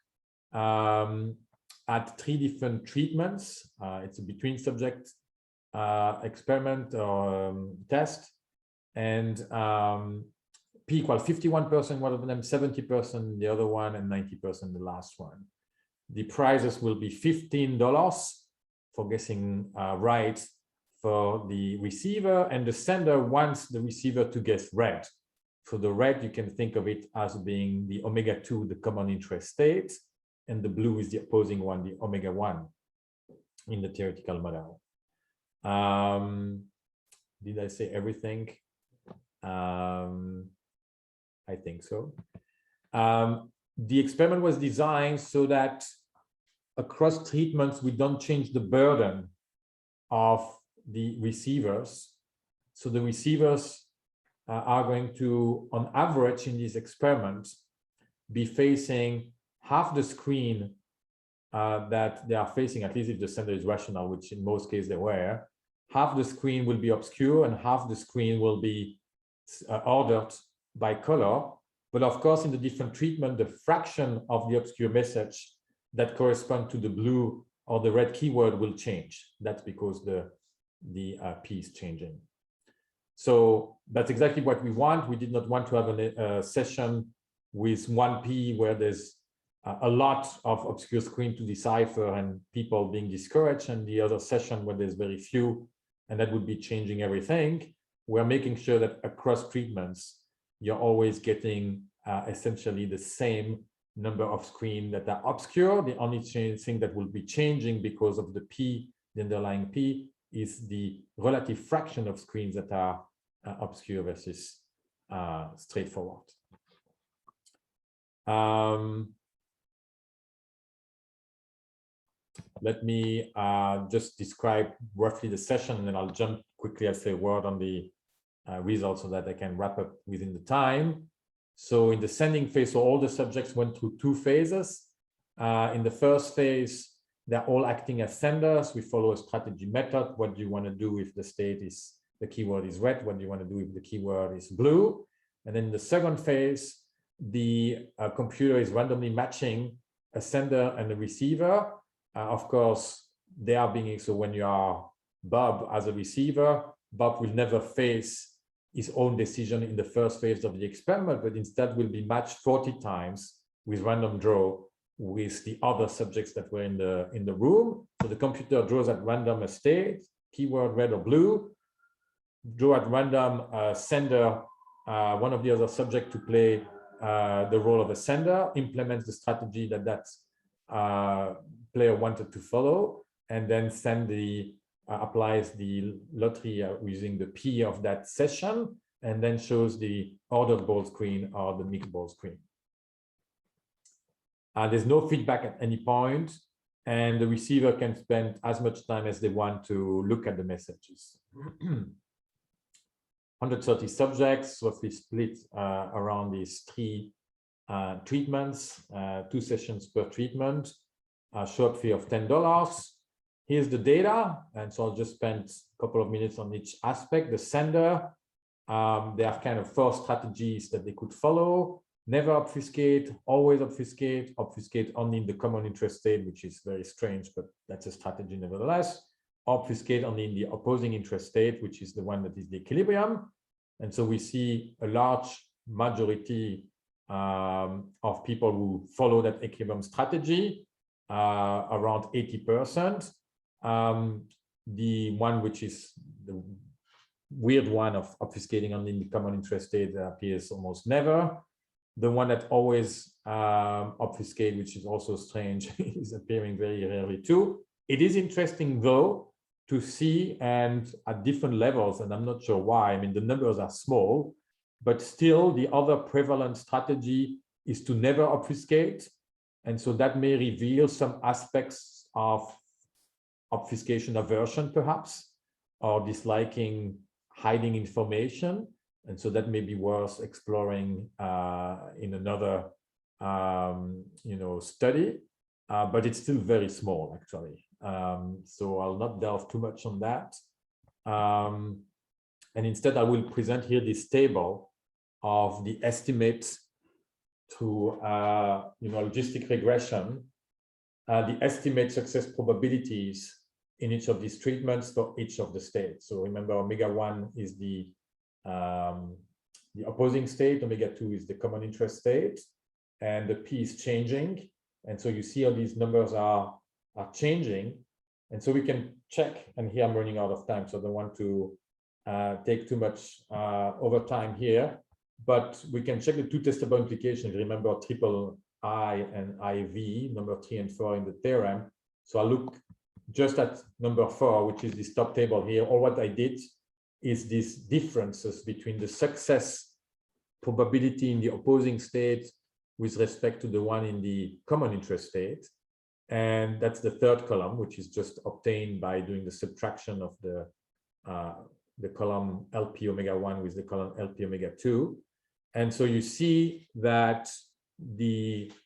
at three different treatments. It's a between subject experiment or test, and P equals 51% one of them, 70% the other one, and 90% the last one. The prizes will be $15 for guessing right for the receiver, and the sender wants the receiver to guess red. For the red, you can think of it as being the omega-2, the common interest state, and the blue is the opposing one, the omega-1 in the theoretical model. Did I say everything? I think so. The experiment was designed so that across treatments, we don't change the burden of the receivers. So the receivers are going to, on average in this experiment, be facing half the screen that they are facing, at least if the sender is rational, which in most cases they were. Half the screen will be obscure and half the screen will be ordered by color. But of course, in the different treatment, the fraction of the obscure message that correspond to the blue or the red keyword will change. That's because the P is changing. So that's exactly what we want. We did not want to have a session with one P where there's a lot of obscure screen to decipher and people being discouraged, and the other session where there's very few, and that would be changing everything. We're making sure that across treatments, you're always getting essentially the same number of screen that are obscure. The only thing that will be changing because of the P, the underlying P, is the relative fraction of screens that are obscure versus straightforward. Let me just describe roughly the session, and then I'll jump quickly and say a word on the results so that I can wrap up within the time. So in the sending phase, so all the subjects went through two phases. In the first phase, they're all acting as senders. We follow a strategy method. What do you want to do if the state is, the keyword is red? What do you want to do if the keyword is blue? And then in the second phase, the computer is randomly matching a sender and a receiver. Of course, they are being, so when you are Bob as a receiver, Bob will never face his own decision in the first phase of the experiment, but instead will be matched 40 times with random draw with the other subjects that were in the room. So the computer draws at random a state, keyword red or blue, draw at random sender, one of the other subject to play the role of a sender, implements the strategy that player wanted to follow, and then applies the lottery using the P of that session, and then shows the ordered ball screen or the mixed ball screen. There's no feedback at any point, and the receiver can spend as much time as they want to look at the messages. 130 subjects, roughly split around these 3 treatments, 2 sessions per treatment, a short fee of $10. Here's the data, and so I'll just spend a couple of minutes on each aspect. The sender, they have kind of 4 strategies that they could follow. Never obfuscate, always obfuscate, obfuscate only in the common interest state, which is very strange, but that's a strategy nevertheless. Obfuscate only in the opposing interest state, which is the one that is the equilibrium. And so we see a large majority of people who follow that equilibrium strategy, around 80%. The one which is the weird one of obfuscating only in the common interest state appears almost never. The one that always obfuscate, which is also strange, is appearing very rarely too. It is interesting though to see, and at different levels, and I'm not sure why, I mean, the numbers are small, but still the other prevalent strategy is to never obfuscate. And so that may reveal some aspects of obfuscation aversion, perhaps, or disliking hiding information. And so that may be worth exploring in another study, but it's still very small, actually. So I'll not delve too much on that. And instead, I will present here this table of the estimates to logistic regression, the estimate success probabilities in each of these treatments for each of the states. So remember, omega-1 is the opposing state, omega-2 is the common interest state, and the P is changing. And so you see how these numbers are changing. And so we can check, and here I'm running out of time, so I don't want to take too much over time here, but we can check the 2 testable implications. Remember triple I and IV, number 3 and 4 in the theorem. So I look just at number 4, which is this top table here. All what I did is these differences between the success probability in the opposing state with respect to the one in the common interest state. And that's the 3rd column, which is just obtained by doing the subtraction of the column LP omega-1 with the column LP omega-2. And so you see that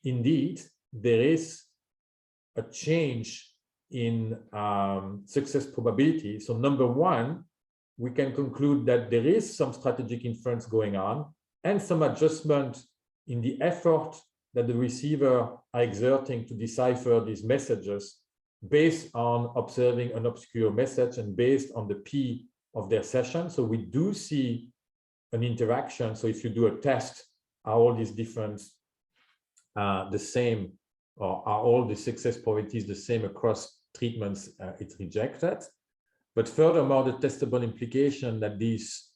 indeed there is a change in success probability. So number 1, we can conclude that there is some strategic inference going on and some adjustment in the effort that the receiver are exerting to decipher these messages based on observing an obscure message and based on the P of their session. So we do see an interaction. So if you do a test, are all these different the same, or are all the success probabilities the same across treatments? It's rejected. But furthermore, the testable implication that these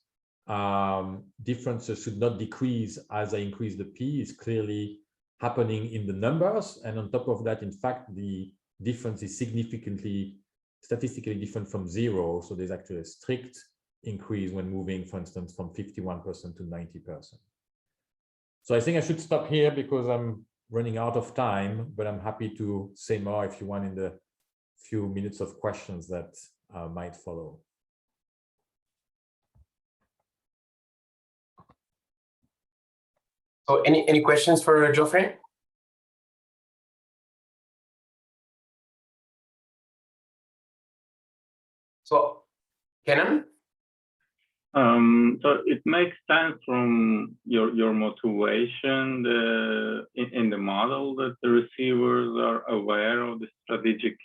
differences should not decrease as I increase the P is clearly happening in the numbers. And on top of that, in fact, the difference is significantly statistically different from 0. So there's actually a strict increase when moving, for instance, from 51% to 90%. So I think I should stop here because I'm running out of time, but I'm happy to say more if you want in the few minutes of questions that might follow. So any questions for Geoffroy? So Kenan? So it makes sense from your motivation in the model that the receivers are aware of the strategic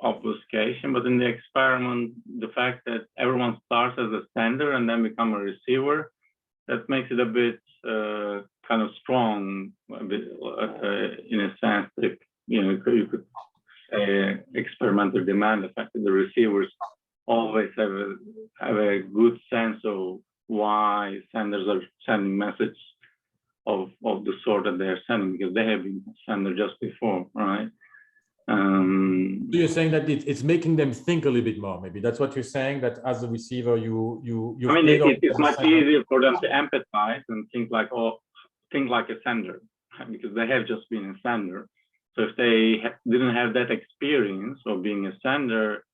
obfuscation, but in the experiment, the fact that everyone starts as a sender and then become a receiver, that makes it a bit kind of strong, a bit in a sense that you could say experimental demand effect. The receivers always have a good sense of why senders are sending messages of the sort that they're sending, because they have been sender just before, right? So you're saying that it's making them think a little bit more. Maybe that's what you're saying. That as a receiver, you. I mean, it's much easier for them to empathize and think like a sender, because they have just been a sender. So if they didn't have that experience of being a sender,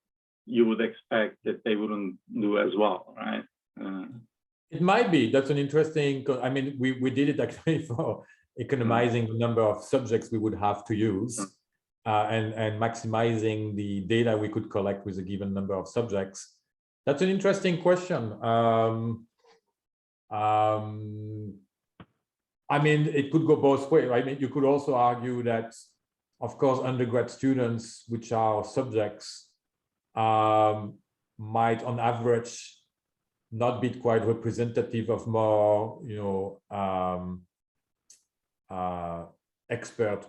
you would expect that they wouldn't do as well, right? It might be. That's an interesting. I mean, we did it actually for economizing the number of subjects we would have to use. And maximizing the data we could collect with a given number of subjects. That's an interesting question. I mean, it could go both ways. I mean, you could also argue that, of course, undergrad students, which are subjects, might, on average, not be quite representative of more, expert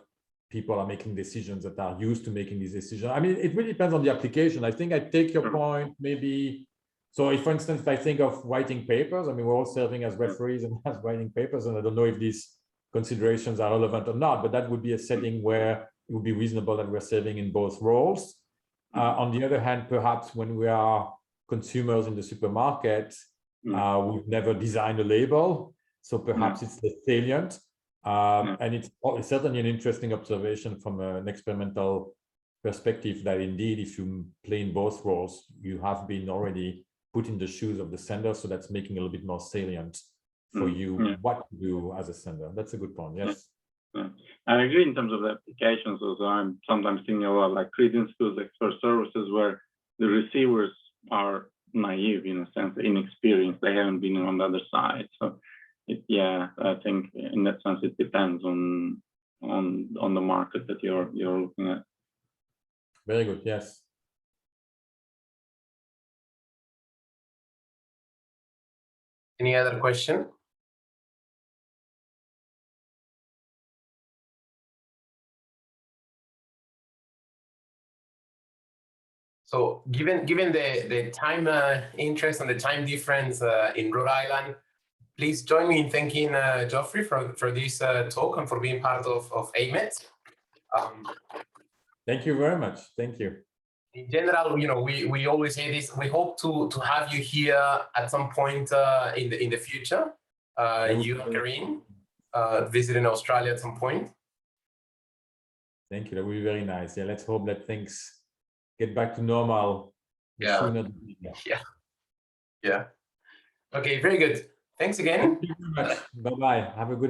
people are making decisions that are used to making these decisions. I mean, it really depends on the application. I think I take your point, maybe. So if, for instance, if I think of writing papers, I mean, we're all serving as referees and as writing papers, and I don't know if these considerations are relevant or not, but that would be a setting where it would be reasonable that we're serving in both roles. On the other hand, perhaps when we are consumers in the supermarket, we've never designed a label, so perhaps it's less salient. And it's certainly an interesting observation from an experimental perspective that indeed, if you play in both roles, you have been already put in the shoes of the sender, so that's making a little bit more salient for you what to do as a sender. That's a good point. Yes. I agree in terms of the applications. Also, I'm sometimes thinking about like credence schools, expert services, where the receivers are naive in a sense, inexperienced. They haven't been on the other side, so. I think in that sense it depends on the market that you're looking at. Very good. Yes. Any other question? So given the time interest and the time difference in Rhode Island, please join me in thanking Geoffroy for this talk and for being part of AMET. Thank you very much. Thank you. In general, we always say this. We hope to have you here at some point in the future. You and Karim visiting Australia at some point. Thank you. That would be very nice. Yeah, let's hope that things get back to normal sooner than later. Yeah. Okay, very good. Thanks again. Thank you very much. Bye-bye. Have a good